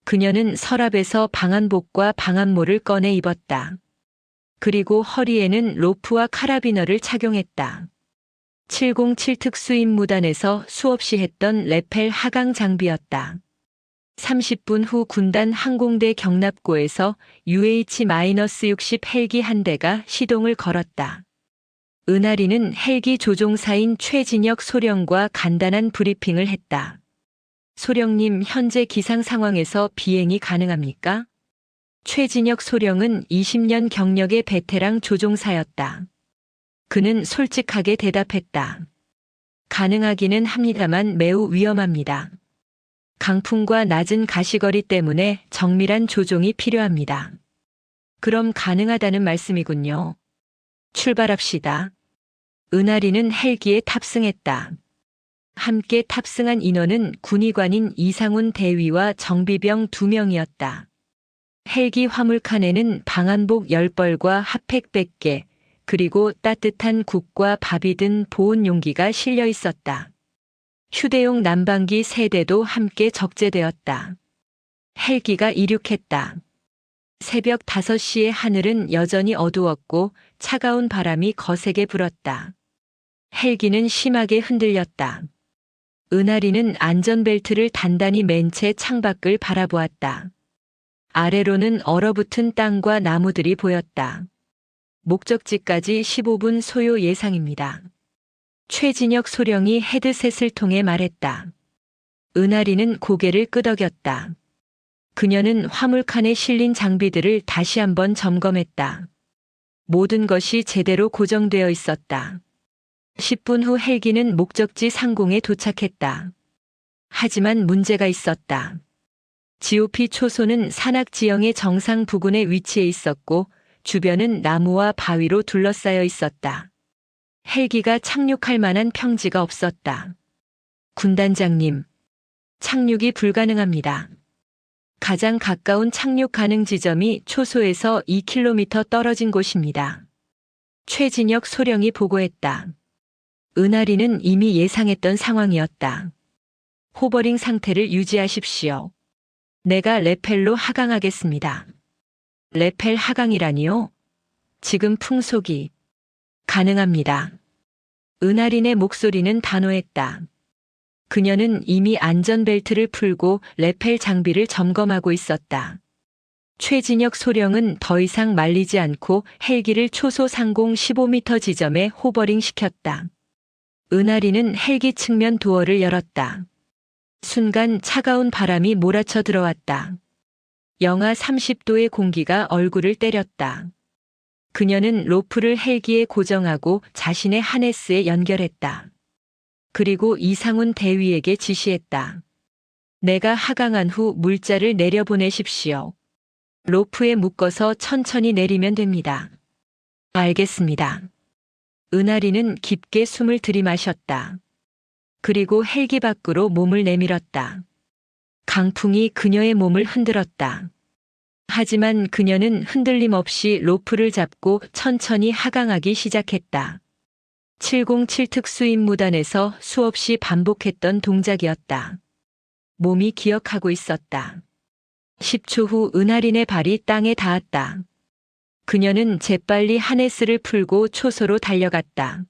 그녀는 서랍에서 방한복과 방한모를 꺼내 입었다. 그리고 허리에는 로프와 카라비너를 착용했다. 707 특수임무단에서 수없이 했던 레펠 하강 장비였다. 30분 후 군단 항공대 경납고에서 UH-60 헬기 한 대가 시동을 걸었다. 은하리는 헬기 조종사인 최진혁 소령과 간단한 브리핑을 했다. 소령님, 현재 기상 상황에서 비행이 가능합니까? 최진혁 소령은 20년 경력의 베테랑 조종사였다. 그는 솔직하게 대답했다. 가능하기는 합니다만 매우 위험합니다. 강풍과 낮은 가시거리 때문에 정밀한 조종이 필요합니다. 그럼 가능하다는 말씀이군요. 출발합시다. 은하리는 헬기에 탑승했다. 함께 탑승한 인원은 군의관인 이상훈 대위와 정비병 2명이었다. 헬기 화물칸에는 방한복 10벌과 핫팩 100개, 그리고 따뜻한 국과 밥이 든 보온 용기가 실려 있었다. 휴대용 난방기 3대도 함께 적재되었다. 헬기가 이륙했다. 새벽 5시의 하늘은 여전히 어두웠고 차가운 바람이 거세게 불었다. 헬기는 심하게 흔들렸다. 은하리는 안전벨트를 단단히 맨 채 창밖을 바라보았다. 아래로는 얼어붙은 땅과 나무들이 보였다. 목적지까지 15분 소요 예상입니다. 최진혁 소령이 헤드셋을 통해 말했다. 은하리는 고개를 끄덕였다. 그녀는 화물칸에 실린 장비들을 다시 한번 점검했다. 모든 것이 제대로 고정되어 있었다. 10분 후 헬기는 목적지 상공에 도착했다. 하지만 문제가 있었다. GOP 초소는 산악 지형의 정상 부근에 위치해 있었고 주변은 나무와 바위로 둘러싸여 있었다. 헬기가 착륙할 만한 평지가 없었다. 군단장님, 착륙이 불가능합니다. 가장 가까운 착륙 가능 지점이 초소에서 2km 떨어진 곳입니다. 최진혁 소령이 보고했다. 은하리는 이미 예상했던 상황이었다. 호버링 상태를 유지하십시오. 내가 레펠로 하강하겠습니다. 레펠 하강이라니요? 지금 풍속이 가능합니다. 은하린의 목소리는 단호했다. 그녀는 이미 안전벨트를 풀고 레펠 장비를 점검하고 있었다. 최진혁 소령은 더 이상 말리지 않고 헬기를 초소 상공 15m 지점에 호버링 시켰다. 은하리는 헬기 측면 도어를 열었다. 순간 차가운 바람이 몰아쳐 들어왔다. 영하 30도의 공기가 얼굴을 때렸다. 그녀는 로프를 헬기에 고정하고 자신의 하네스에 연결했다. 그리고 이상훈 대위에게 지시했다. 내가 하강한 후 물자를 내려보내십시오. 로프에 묶어서 천천히 내리면 됩니다. 알겠습니다. 은하리는 깊게 숨을 들이마셨다. 그리고 헬기 밖으로 몸을 내밀었다. 강풍이 그녀의 몸을 흔들었다. 하지만 그녀는 흔들림 없이 로프를 잡고 천천히 하강하기 시작했다. 707 특수임무단에서 수없이 반복했던 동작이었다. 몸이 기억하고 있었다. 10초 후 은하린의 발이 땅에 닿았다. 그녀는 재빨리 하네스를 풀고 초소로 달려갔다.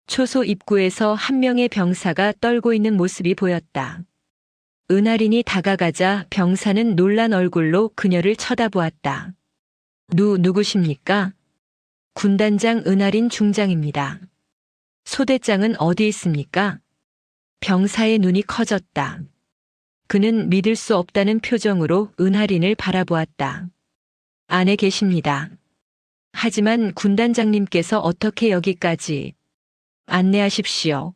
초소 입구에서 한 명의 병사가 떨고 있는 모습이 보였다. 은하린이 다가가자 병사는 놀란 얼굴로 그녀를 쳐다보았다. 누구십니까? 군단장 은하린 중장입니다. 소대장은 어디 있습니까? 병사의 눈이 커졌다. 그는 믿을 수 없다는 표정으로 은하린을 바라보았다. 안에 계십니다. 하지만 군단장님께서 어떻게 여기까지? 안내하십시오.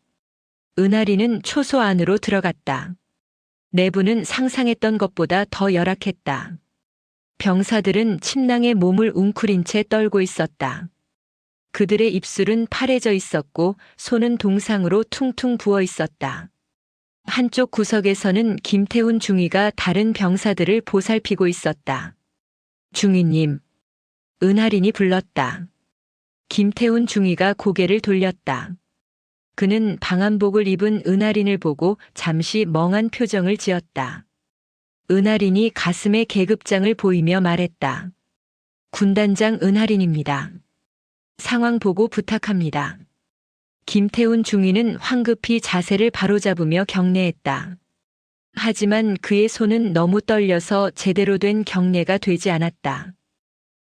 은하린은 초소 안으로 들어갔다. 내부는 상상했던 것보다 더 열악했다. 병사들은 침낭에 몸을 웅크린 채 떨고 있었다. 그들의 입술은 파래져 있었고 손은 동상으로 퉁퉁 부어 있었다. 한쪽 구석에서는 김태훈 중위가 다른 병사들을 보살피고 있었다. 중위님, 은하린이 불렀다. 김태훈 중위가 고개를 돌렸다. 그는 방한복을 입은 은하린을 보고 잠시 멍한 표정을 지었다. 은하린이 가슴에 계급장을 보이며 말했다. 군단장 은하린입니다. 상황 보고 부탁합니다. 김태훈 중위는 황급히 자세를 바로잡으며 경례했다. 하지만 그의 손은 너무 떨려서 제대로 된 경례가 되지 않았다.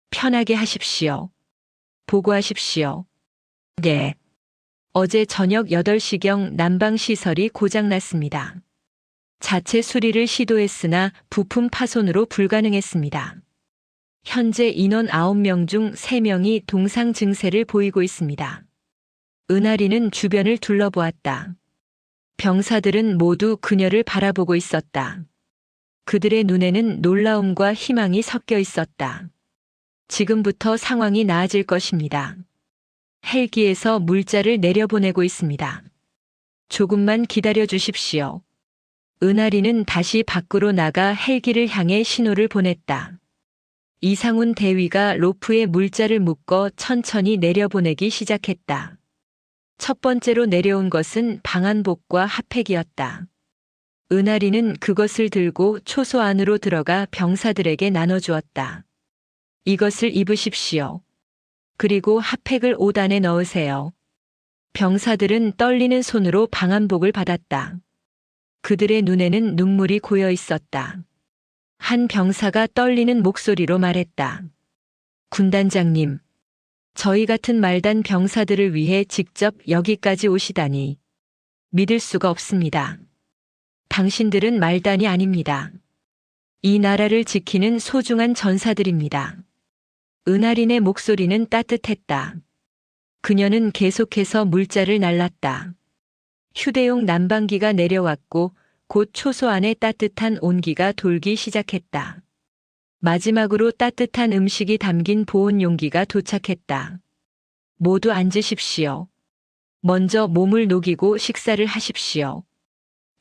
편하게 하십시오. 보고하십시오. 네. 어제 저녁 8시경 난방시설이 고장났습니다. 자체 수리를 시도했으나 부품 파손으로 불가능했습니다. 현재 인원 9명 중 3명이 동상 증세를 보이고 있습니다. 은하린은 주변을 둘러보았다. 병사들은 모두 그녀를 바라보고 있었다. 그들의 눈에는 놀라움과 희망이 섞여 있었다. 지금부터 상황이 나아질 것입니다. 헬기에서 물자를 내려보내고 있습니다. 조금만 기다려 주십시오. 은하린은 다시 밖으로 나가 헬기를 향해 신호를 보냈다. 이상훈 대위가 로프에 물자를 묶어 천천히 내려보내기 시작했다. 첫 번째로 내려온 것은 방한복과 핫팩이었다. 은하린은 그것을 들고 초소 안으로 들어가 병사들에게 나눠주었다. 이것을 입으십시오. 그리고 핫팩을 옷 안에 넣으세요. 병사들은 떨리는 손으로 방한복을 받았다. 그들의 눈에는 눈물이 고여 있었다. 한 병사가 떨리는 목소리로 말했다. 군단장님, 저희 같은 말단 병사들을 위해 직접 여기까지 오시다니 믿을 수가 없습니다. 당신들은 말단이 아닙니다. 이 나라를 지키는 소중한 전사들입니다. 은하린의 목소리는 따뜻했다. 그녀는 계속해서 물자를 날랐다. 휴대용 난방기가 내려왔고 곧 초소 안에 따뜻한 온기가 돌기 시작했다. 마지막으로 따뜻한 음식이 담긴 보온 용기가 도착했다. 모두 앉으십시오. 먼저 몸을 녹이고 식사를 하십시오.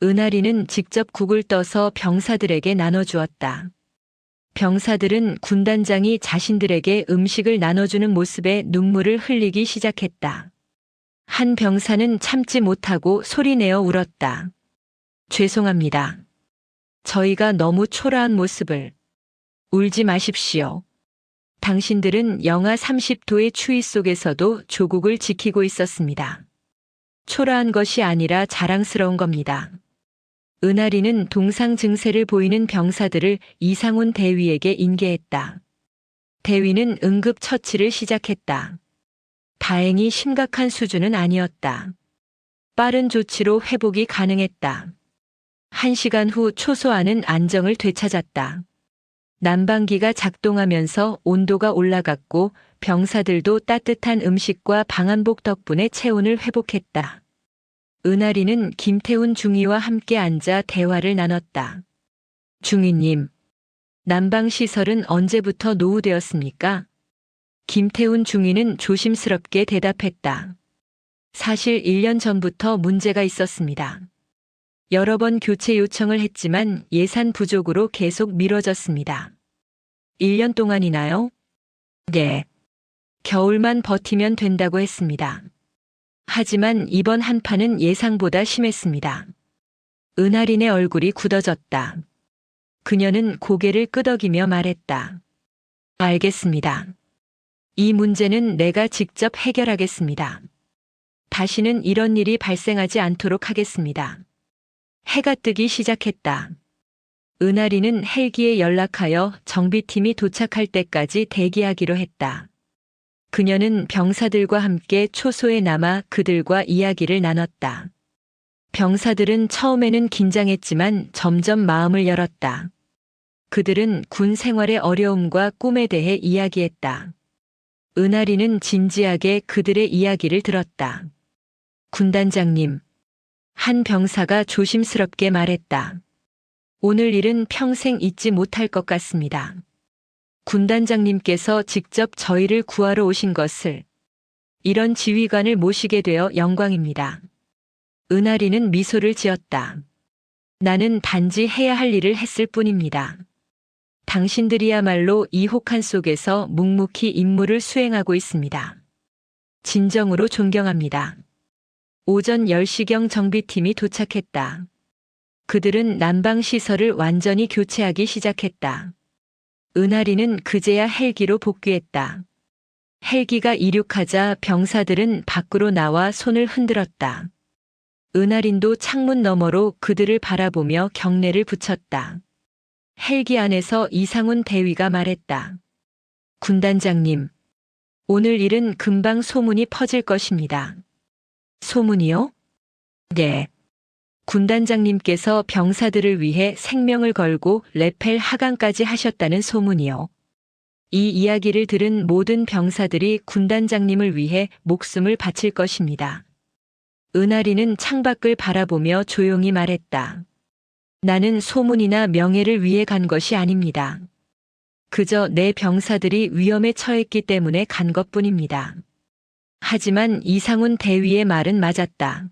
은하린은 직접 국을 떠서 병사들에게 나눠주었다. 병사들은 군단장이 자신들에게 음식을 나눠주는 모습에 눈물을 흘리기 시작했다. 한 병사는 참지 못하고 소리내어 울었다. 죄송합니다. 저희가 너무 초라한 모습을. 울지 마십시오. 당신들은 영하 30도의 추위 속에서도 조국을 지키고 있었습니다. 초라한 것이 아니라 자랑스러운 겁니다. 은하린은 동상 증세를 보이는 병사들을 이상훈 대위에게 인계했다. 대위는 응급 처치를 시작했다. 다행히 심각한 수준은 아니었다. 빠른 조치로 회복이 가능했다. 1시간 후 초소 안은 안정을 되찾았다. 난방기가 작동하면서 온도가 올라갔고 병사들도 따뜻한 음식과 방한복 덕분에 체온을 회복했다. 은하린은 김태훈 중위와 함께 앉아 대화를 나눴다. 중위님, 난방시설은 언제부터 노후되었습니까? 김태훈 중위는 조심스럽게 대답했다. 사실 1년 전부터 문제가 있었습니다. 여러 번 교체 요청을 했지만 예산 부족으로 계속 미뤄졌습니다. 1년 동안이나요? 네. 겨울만 버티면 된다고 했습니다. 하지만 이번 한파는 예상보다 심했습니다. 은하린의 얼굴이 굳어졌다. 그녀는 고개를 끄덕이며 말했다. 알겠습니다. 이 문제는 내가 직접 해결하겠습니다. 다시는 이런 일이 발생하지 않도록 하겠습니다. 해가 뜨기 시작했다. 은하린은 헬기에 연락하여 정비팀이 도착할 때까지 대기하기로 했다. 그녀는 병사들과 함께 초소에 남아 그들과 이야기를 나눴다. 병사들은 처음에는 긴장했지만 점점 마음을 열었다. 그들은 군 생활의 어려움과 꿈에 대해 이야기했다. 은하린은 진지하게 그들의 이야기를 들었다. 군단장님, 한 병사가 조심스럽게 말했다. 오늘 일은 평생 잊지 못할 것 같습니다. 군단장님께서 직접 저희를 구하러 오신 것을, 이런 지휘관을 모시게 되어 영광입니다. 은하린은 미소를 지었다. 나는 단지 해야 할 일을 했을 뿐입니다. 당신들이야말로 이 혹한 속에서 묵묵히 임무를 수행하고 있습니다. 진정으로 존경합니다. 오전 10시경 정비팀이 도착했다. 그들은 난방시설을 완전히 교체하기 시작했다. 은하린은 그제야 헬기로 복귀했다. 헬기가 이륙하자 병사들은 밖으로 나와 손을 흔들었다. 은하린도 창문 너머로 그들을 바라보며 경례를 붙였다. 헬기 안에서 이상훈 대위가 말했다. 군단장님, 오늘 일은 금방 소문이 퍼질 것입니다. 소문이요? 네. 군단장님께서 병사들을 위해 생명을 걸고 레펠 하강까지 하셨다는 소문이요. 이 이야기를 들은 모든 병사들이 군단장님을 위해 목숨을 바칠 것입니다. 은하린은 창밖을 바라보며 조용히 말했다. 나는 소문이나 명예를 위해 간 것이 아닙니다. 그저 내 병사들이 위험에 처했기 때문에 간 것뿐입니다. 하지만 이상훈 대위의 말은 맞았다.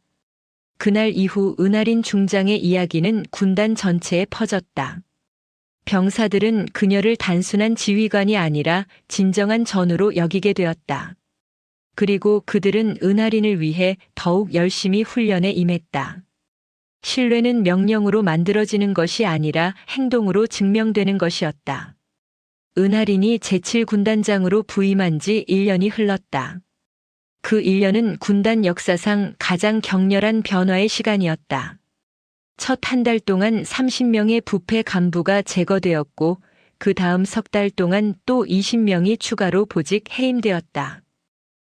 그날 이후 은하린 중장의 이야기는 군단 전체에 퍼졌다. 병사들은 그녀를 단순한 지휘관이 아니라 진정한 전우로 여기게 되었다. 그리고 그들은 은하린을 위해 더욱 열심히 훈련에 임했다. 신뢰는 명령으로 만들어지는 것이 아니라 행동으로 증명되는 것이었다. 은하린이 제7군단장으로 부임한 지 1년이 흘렀다. 그 1년은 군단 역사상 가장 격렬한 변화의 시간이었다. 첫 한 달 동안 30명의 부패 간부가 제거되었고 그 다음 석 달 동안 또 20명이 추가로 보직 해임되었다.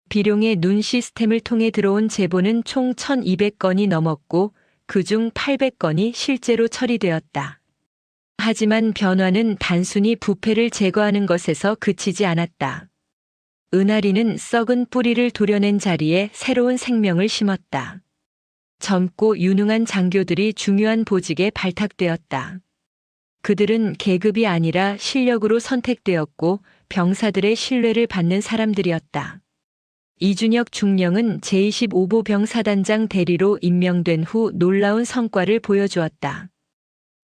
비룡의 눈 시스템을 통해 들어온 제보는 총 1200건이 넘었고 그중 800건이 실제로 처리되었다. 하지만 변화는 단순히 부패를 제거하는 것에서 그치지 않았다. 은하린은 썩은 뿌리를 도려낸 자리에 새로운 생명을 심었다. 젊고 유능한 장교들이 중요한 보직에 발탁되었다. 그들은 계급이 아니라 실력으로 선택되었고 병사들의 신뢰를 받는 사람들이었다. 이준혁 중령은 제25보 병사단장 대리로 임명된 후 놀라운 성과를 보여주었다.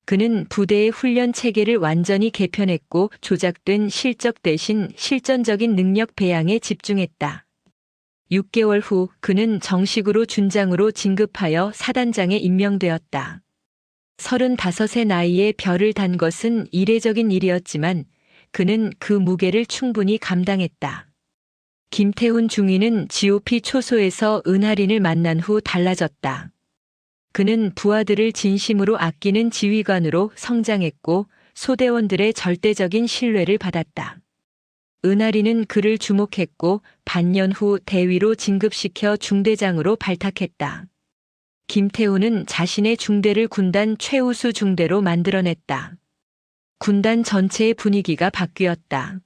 그는 부대의 훈련 체계를 완전히 개편했고 조작된 실적 대신 실전적인 능력 배양에 집중했다. 6개월 후 그는 정식으로 준장으로 진급하여 사단장에 임명되었다. 35의 나이에 별을 단 것은 이례적인 일이었지만 그는 그 무게를 충분히 감당했다. 김태훈 중위는 GOP 초소에서 은하린을 만난 후 달라졌다. 그는 부하들을 진심으로 아끼는 지휘관으로 성장했고 소대원들의 절대적인 신뢰를 받았다. 은하린은 그를 주목했고 반년 후 대위로 진급시켜 중대장으로 발탁했다. 김태훈은 자신의 중대를 군단 최우수 중대로 만들어냈다. 군단 전체의 분위기가 바뀌었다.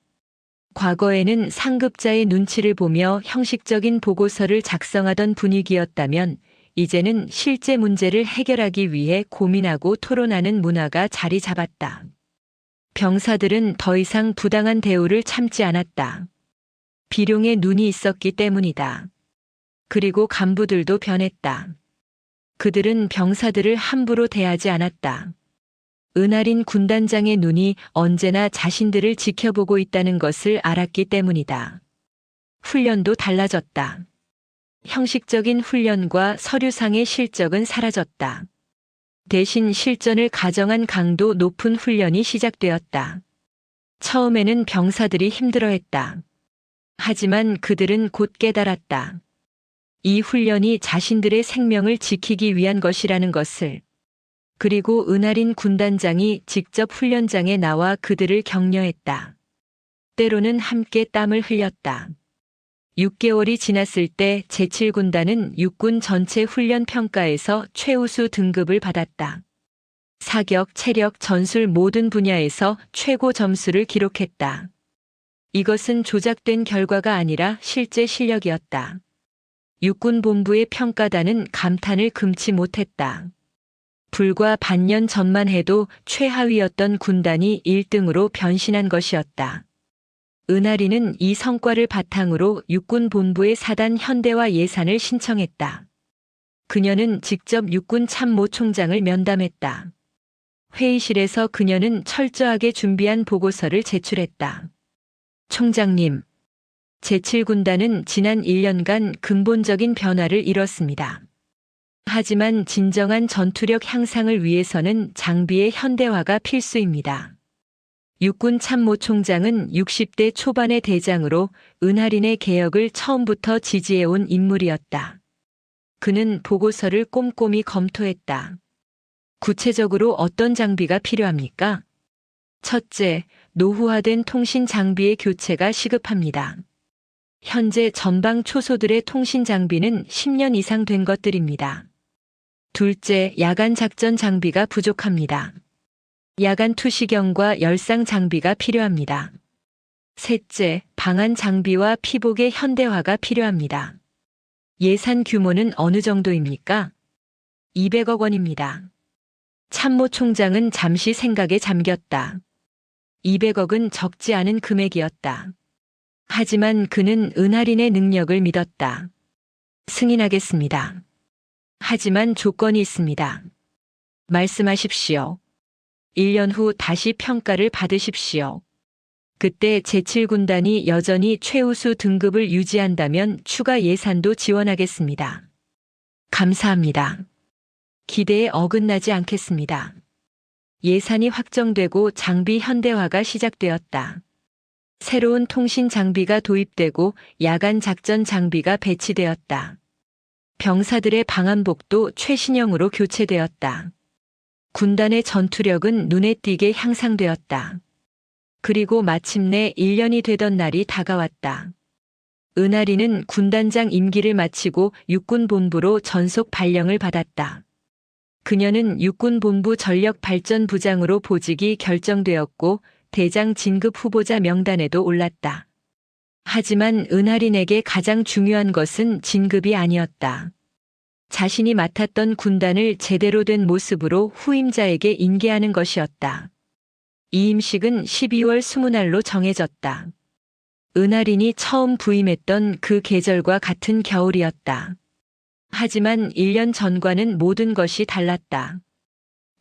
과거에는 상급자의 눈치를 보며 형식적인 보고서를 작성하던 분위기였다면 이제는 실제 문제를 해결하기 위해 고민하고 토론하는 문화가 자리 잡았다. 병사들은 더 이상 부당한 대우를 참지 않았다. 비룡의 눈이 있었기 때문이다. 그리고 간부들도 변했다. 그들은 병사들을 함부로 대하지 않았다. 은하린 군단장의 눈이 언제나 자신들을 지켜보고 있다는 것을 알았기 때문이다. 훈련도 달라졌다. 형식적인 훈련과 서류상의 실적은 사라졌다. 대신 실전을 가정한 강도 높은 훈련이 시작되었다. 처음에는 병사들이 힘들어했다. 하지만 그들은 곧 깨달았다. 이 훈련이 자신들의 생명을 지키기 위한 것이라는 것을. 그리고 은하린 군단장이 직접 훈련장에 나와 그들을 격려했다. 때로는 함께 땀을 흘렸다. 6개월이 지났을 때 제7군단은 육군 전체 훈련 평가에서 최우수 등급을 받았다. 사격, 체력, 전술 모든 분야에서 최고 점수를 기록했다. 이것은 조작된 결과가 아니라 실제 실력이었다. 육군본부의 평가단은 감탄을 금치 못했다. 불과 반년 전만 해도 최하위였던 군단이 1등으로 변신한 것이었다. 은하리는 이 성과를 바탕으로 육군본부의 사단 현대화 예산을 신청했다. 그녀는 직접 육군 참모총장을 면담했다. 회의실에서 그녀는 철저하게 준비한 보고서를 제출했다. 총장님, 제7군단은 지난 1년간 근본적인 변화를 이뤘습니다. 하지만 진정한 전투력 향상을 위해서는 장비의 현대화가 필수입니다. 육군 참모총장은 60대 초반의 대장으로 은하린의 개혁을 처음부터 지지해온 인물이었다. 그는 보고서를 꼼꼼히 검토했다. 구체적으로 어떤 장비가 필요합니까? 첫째, 노후화된 통신 장비의 교체가 시급합니다. 현재 전방 초소들의 통신 장비는 10년 이상 된 것들입니다. 둘째, 야간 작전 장비가 부족합니다. 야간 투시경과 열상 장비가 필요합니다. 셋째, 방한 장비와 피복의 현대화가 필요합니다. 예산 규모는 어느 정도입니까? 200억 원입니다. 참모총장은 잠시 생각에 잠겼다. 200억은 적지 않은 금액이었다. 하지만 그는 은하린의 능력을 믿었다. 승인하겠습니다. 하지만 조건이 있습니다. 말씀하십시오. 1년 후 다시 평가를 받으십시오. 그때 제7군단이 여전히 최우수 등급을 유지한다면 추가 예산도 지원하겠습니다. 감사합니다. 기대에 어긋나지 않겠습니다. 예산이 확정되고 장비 현대화가 시작되었다. 새로운 통신 장비가 도입되고 야간 작전 장비가 배치되었다. 병사들의 방한복도 최신형으로 교체되었다. 군단의 전투력은 눈에 띄게 향상되었다. 그리고 마침내 1년이 되던 날이 다가왔다. 은하리는 군단장 임기를 마치고 육군본부로 전속 발령을 받았다. 그녀는 육군본부 전력발전부장으로 보직이 결정되었고 대장 진급 후보자 명단에도 올랐다. 하지만 은하린에게 가장 중요한 것은 진급이 아니었다. 자신이 맡았던 군단을 제대로 된 모습으로 후임자에게 인계하는 것이었다. 이 임식은 12월 20날로 정해졌다. 은하린이 처음 부임했던 그 계절과 같은 겨울이었다. 하지만 1년 전과는 모든 것이 달랐다.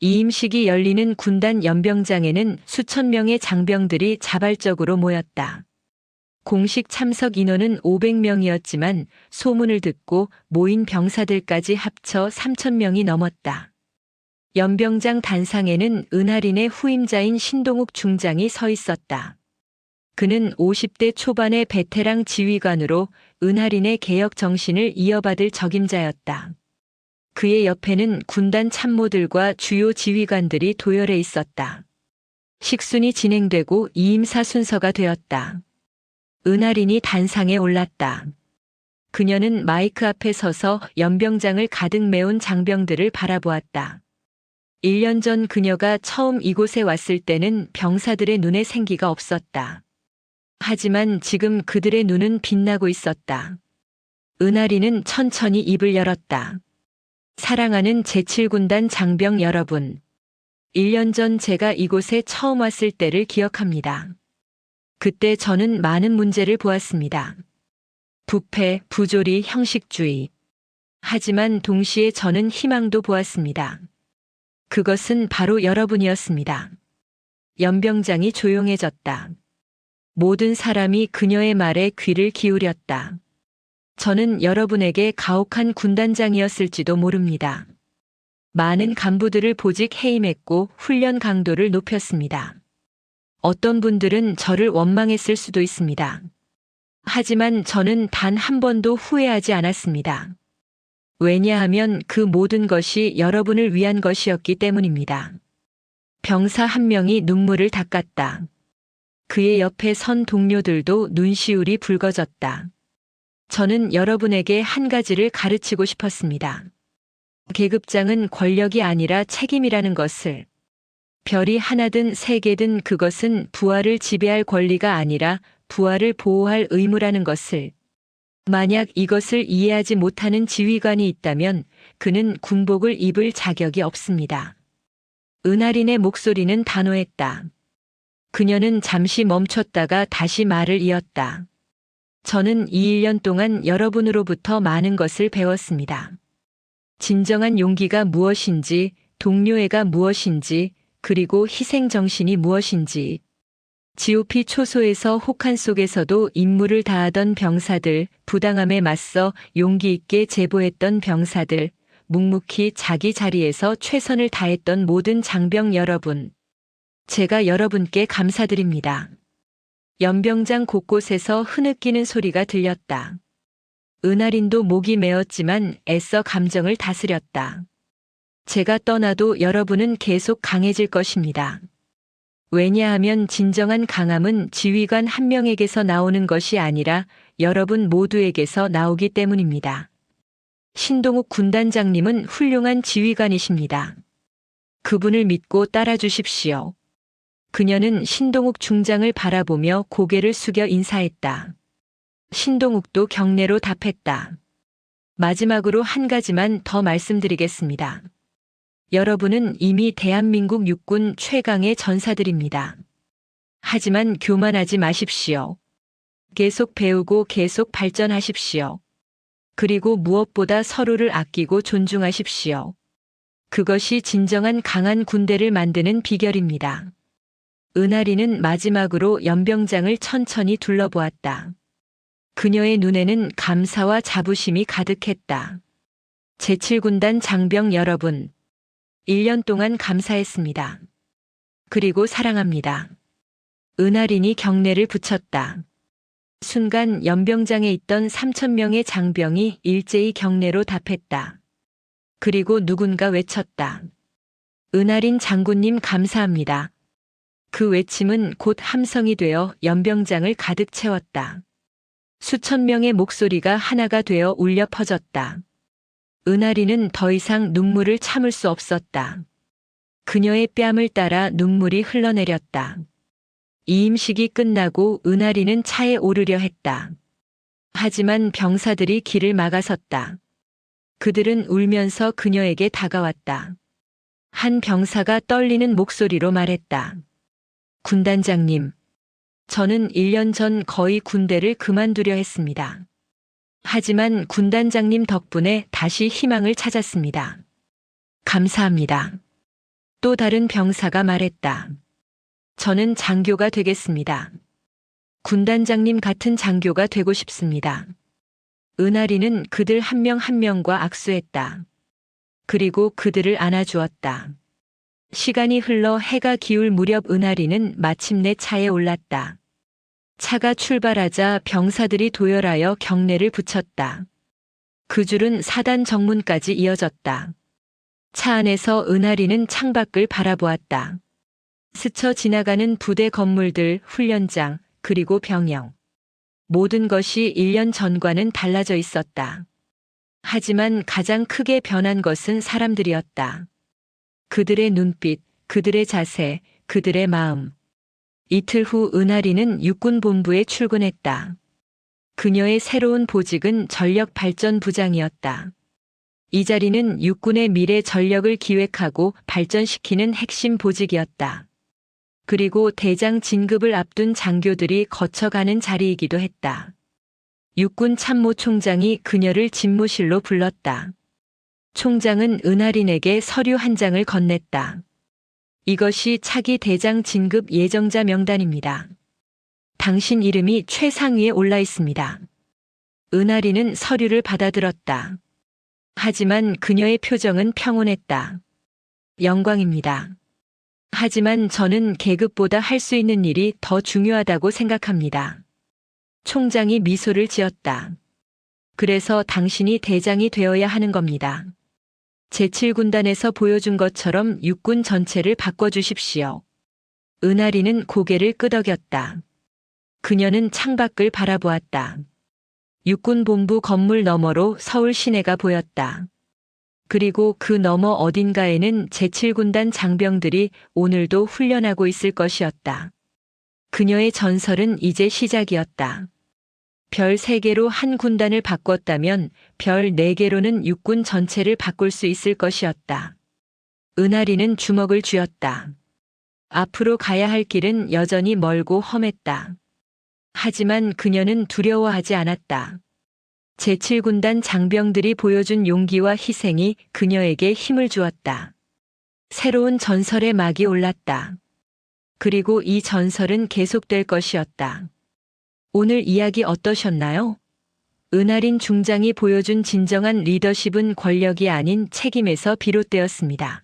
이 임식이 열리는 군단 연병장에는 수천 명의 장병들이 자발적으로 모였다. 공식 참석 인원은 500명이었지만 소문을 듣고 모인 병사들까지 합쳐 3,000명이 넘었다. 연병장 단상에는 은하린의 후임자인 신동욱 중장이 서 있었다. 그는 50대 초반의 베테랑 지휘관으로 은하린의 개혁 정신을 이어받을 적임자였다. 그의 옆에는 군단 참모들과 주요 지휘관들이 도열해 있었다. 식순이 진행되고 이임사 순서가 되었다. 은하린이 단상에 올랐다. 그녀는 마이크 앞에 서서 연병장을 가득 메운 장병들을 바라보았다. 1년 전 그녀가 처음 이곳에 왔을 때는 병사들의 눈에 생기가 없었다. 하지만 지금 그들의 눈은 빛나고 있었다. 은하린은 천천히 입을 열었다. 사랑하는 제7군단 장병 여러분. 1년 전 제가 이곳에 처음 왔을 때를 기억합니다. 그때 저는 많은 문제를 보았습니다. 부패, 부조리, 형식주의. 하지만 동시에 저는 희망도 보았습니다. 그것은 바로 여러분이었습니다. 연병장이 조용해졌다. 모든 사람이 그녀의 말에 귀를 기울였다. 저는 여러분에게 가혹한 군단장이었을지도 모릅니다. 많은 간부들을 보직 해임했고 훈련 강도를 높였습니다. 어떤 분들은 저를 원망했을 수도 있습니다. 하지만 저는 단 한 번도 후회하지 않았습니다. 왜냐하면 그 모든 것이 여러분을 위한 것이었기 때문입니다. 병사 한 명이 눈물을 닦았다. 그의 옆에 선 동료들도 눈시울이 붉어졌다. 저는 여러분에게 한 가지를 가르치고 싶었습니다. 계급장은 권력이 아니라 책임이라는 것을. 별이 하나든 세 개든 그것은 부하를 지배할 권리가 아니라 부하를 보호할 의무라는 것을. 만약 이것을 이해하지 못하는 지휘관이 있다면 그는 군복을 입을 자격이 없습니다. 은하린의 목소리는 단호했다. 그녀는 잠시 멈췄다가 다시 말을 이었다. 저는 이 1년 동안 여러분으로부터 많은 것을 배웠습니다. 진정한 용기가 무엇인지, 동료애가 무엇인지, 그리고 희생정신이 무엇인지. GOP 초소에서 혹한 속에서도 임무를 다하던 병사들, 부당함에 맞서 용기 있게 제보했던 병사들, 묵묵히 자기 자리에서 최선을 다했던 모든 장병 여러분. 제가 여러분께 감사드립니다. 연병장 곳곳에서 흐느끼는 소리가 들렸다. 은하린도 목이 메었지만 애써 감정을 다스렸다. 제가 떠나도 여러분은 계속 강해질 것입니다. 왜냐하면 진정한 강함은 지휘관 한 명에게서 나오는 것이 아니라 여러분 모두에게서 나오기 때문입니다. 신동욱 군단장님은 훌륭한 지휘관이십니다. 그분을 믿고 따라주십시오. 그녀는 신동욱 중장을 바라보며 고개를 숙여 인사했다. 신동욱도 경례로 답했다. 마지막으로 한 가지만 더 말씀드리겠습니다. 여러분은 이미 대한민국 육군 최강의 전사들입니다. 하지만 교만하지 마십시오. 계속 배우고 계속 발전하십시오. 그리고 무엇보다 서로를 아끼고 존중하십시오. 그것이 진정한 강한 군대를 만드는 비결입니다. 은하린은 마지막으로 연병장을 천천히 둘러보았다. 그녀의 눈에는 감사와 자부심이 가득했다. 제7군단 장병 여러분, 1년 동안 감사했습니다. 그리고 사랑합니다. 은하린이 경례를 붙였다. 순간 연병장에 있던 3,000명의 장병이 일제히 경례로 답했다. 그리고 누군가 외쳤다. 은하린 장군님 감사합니다. 그 외침은 곧 함성이 되어 연병장을 가득 채웠다. 수천 명의 목소리가 하나가 되어 울려 퍼졌다. 은하린은 더 이상 눈물을 참을 수 없었다. 그녀의 뺨을 따라 눈물이 흘러내렸다. 이임식이 끝나고 은하린은 차에 오르려 했다. 하지만 병사들이 길을 막아섰다. 그들은 울면서 그녀에게 다가왔다. 한 병사가 떨리는 목소리로 말했다. 군단장님, 저는 1년 전 거의 군대를 그만두려 했습니다. 하지만 군단장님 덕분에 다시 희망을 찾았습니다. 감사합니다. 또 다른 병사가 말했다. 저는 장교가 되겠습니다. 군단장님 같은 장교가 되고 싶습니다. 은하린은 그들 한 명 한 명과 악수했다. 그리고 그들을 안아주었다. 시간이 흘러 해가 기울 무렵 은하린은 마침내 차에 올랐다. 차가 출발하자 병사들이 도열하여 경례를 붙였다. 그 줄은 사단 정문까지 이어졌다. 차 안에서 은하린은 창밖을 바라보았다. 스쳐 지나가는 부대 건물들, 훈련장, 그리고 병영. 모든 것이 1년 전과는 달라져 있었다. 하지만 가장 크게 변한 것은 사람들이었다. 그들의 눈빛, 그들의 자세, 그들의 마음. 이틀 후 은하린은 육군본부에 출근했다. 그녀의 새로운 보직은 전력발전부장이었다. 이 자리는 육군의 미래 전력을 기획하고 발전시키는 핵심 보직이었다. 그리고 대장 진급을 앞둔 장교들이 거쳐가는 자리이기도 했다. 육군 참모총장이 그녀를 집무실로 불렀다. 총장은 은하린에게 서류 한 장을 건넸다. 이것이 차기 대장 진급 예정자 명단입니다. 당신 이름이 최상위에 올라 있습니다. 은하린은 서류를 받아들었다. 하지만 그녀의 표정은 평온했다. 영광입니다. 하지만 저는 계급보다 할 수 있는 일이 더 중요하다고 생각합니다. 총장이 미소를 지었다. 그래서 당신이 대장이 되어야 하는 겁니다. 제7군단에서 보여준 것처럼 육군 전체를 바꿔주십시오. 은하리는 고개를 끄덕였다. 그녀는 창밖을 바라보았다. 육군본부 건물 너머로 서울 시내가 보였다. 그리고 그 너머 어딘가에는 제7군단 장병들이 오늘도 훈련하고 있을 것이었다. 그녀의 전설은 이제 시작이었다. 별 3개로 한 군단을 바꿨다면 별 4개로는 육군 전체를 바꿀 수 있을 것이었다. 은하리는 주먹을 쥐었다. 앞으로 가야 할 길은 여전히 멀고 험했다. 하지만 그녀는 두려워하지 않았다. 제7군단 장병들이 보여준 용기와 희생이 그녀에게 힘을 주었다. 새로운 전설의 막이 올랐다. 그리고 이 전설은 계속될 것이었다. 오늘 이야기 어떠셨나요? 은하린 중장이 보여준 진정한 리더십은 권력이 아닌 책임에서 비롯되었습니다.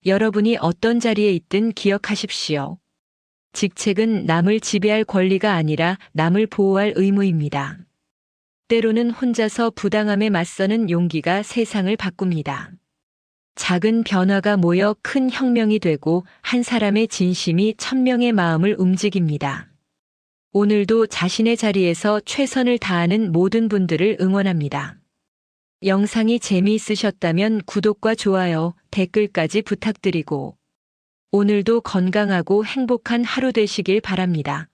여러분이 어떤 자리에 있든 기억하십시오. 직책은 남을 지배할 권리가 아니라 남을 보호할 의무입니다. 때로는 혼자서 부당함에 맞서는 용기가 세상을 바꿉니다. 작은 변화가 모여 큰 혁명이 되고 한 사람의 진심이 1000명의 마음을 움직입니다. 오늘도 자신의 자리에서 최선을 다하는 모든 분들을 응원합니다. 영상이 재미있으셨다면 구독과 좋아요, 댓글까지 부탁드리고 오늘도 건강하고 행복한 하루 되시길 바랍니다.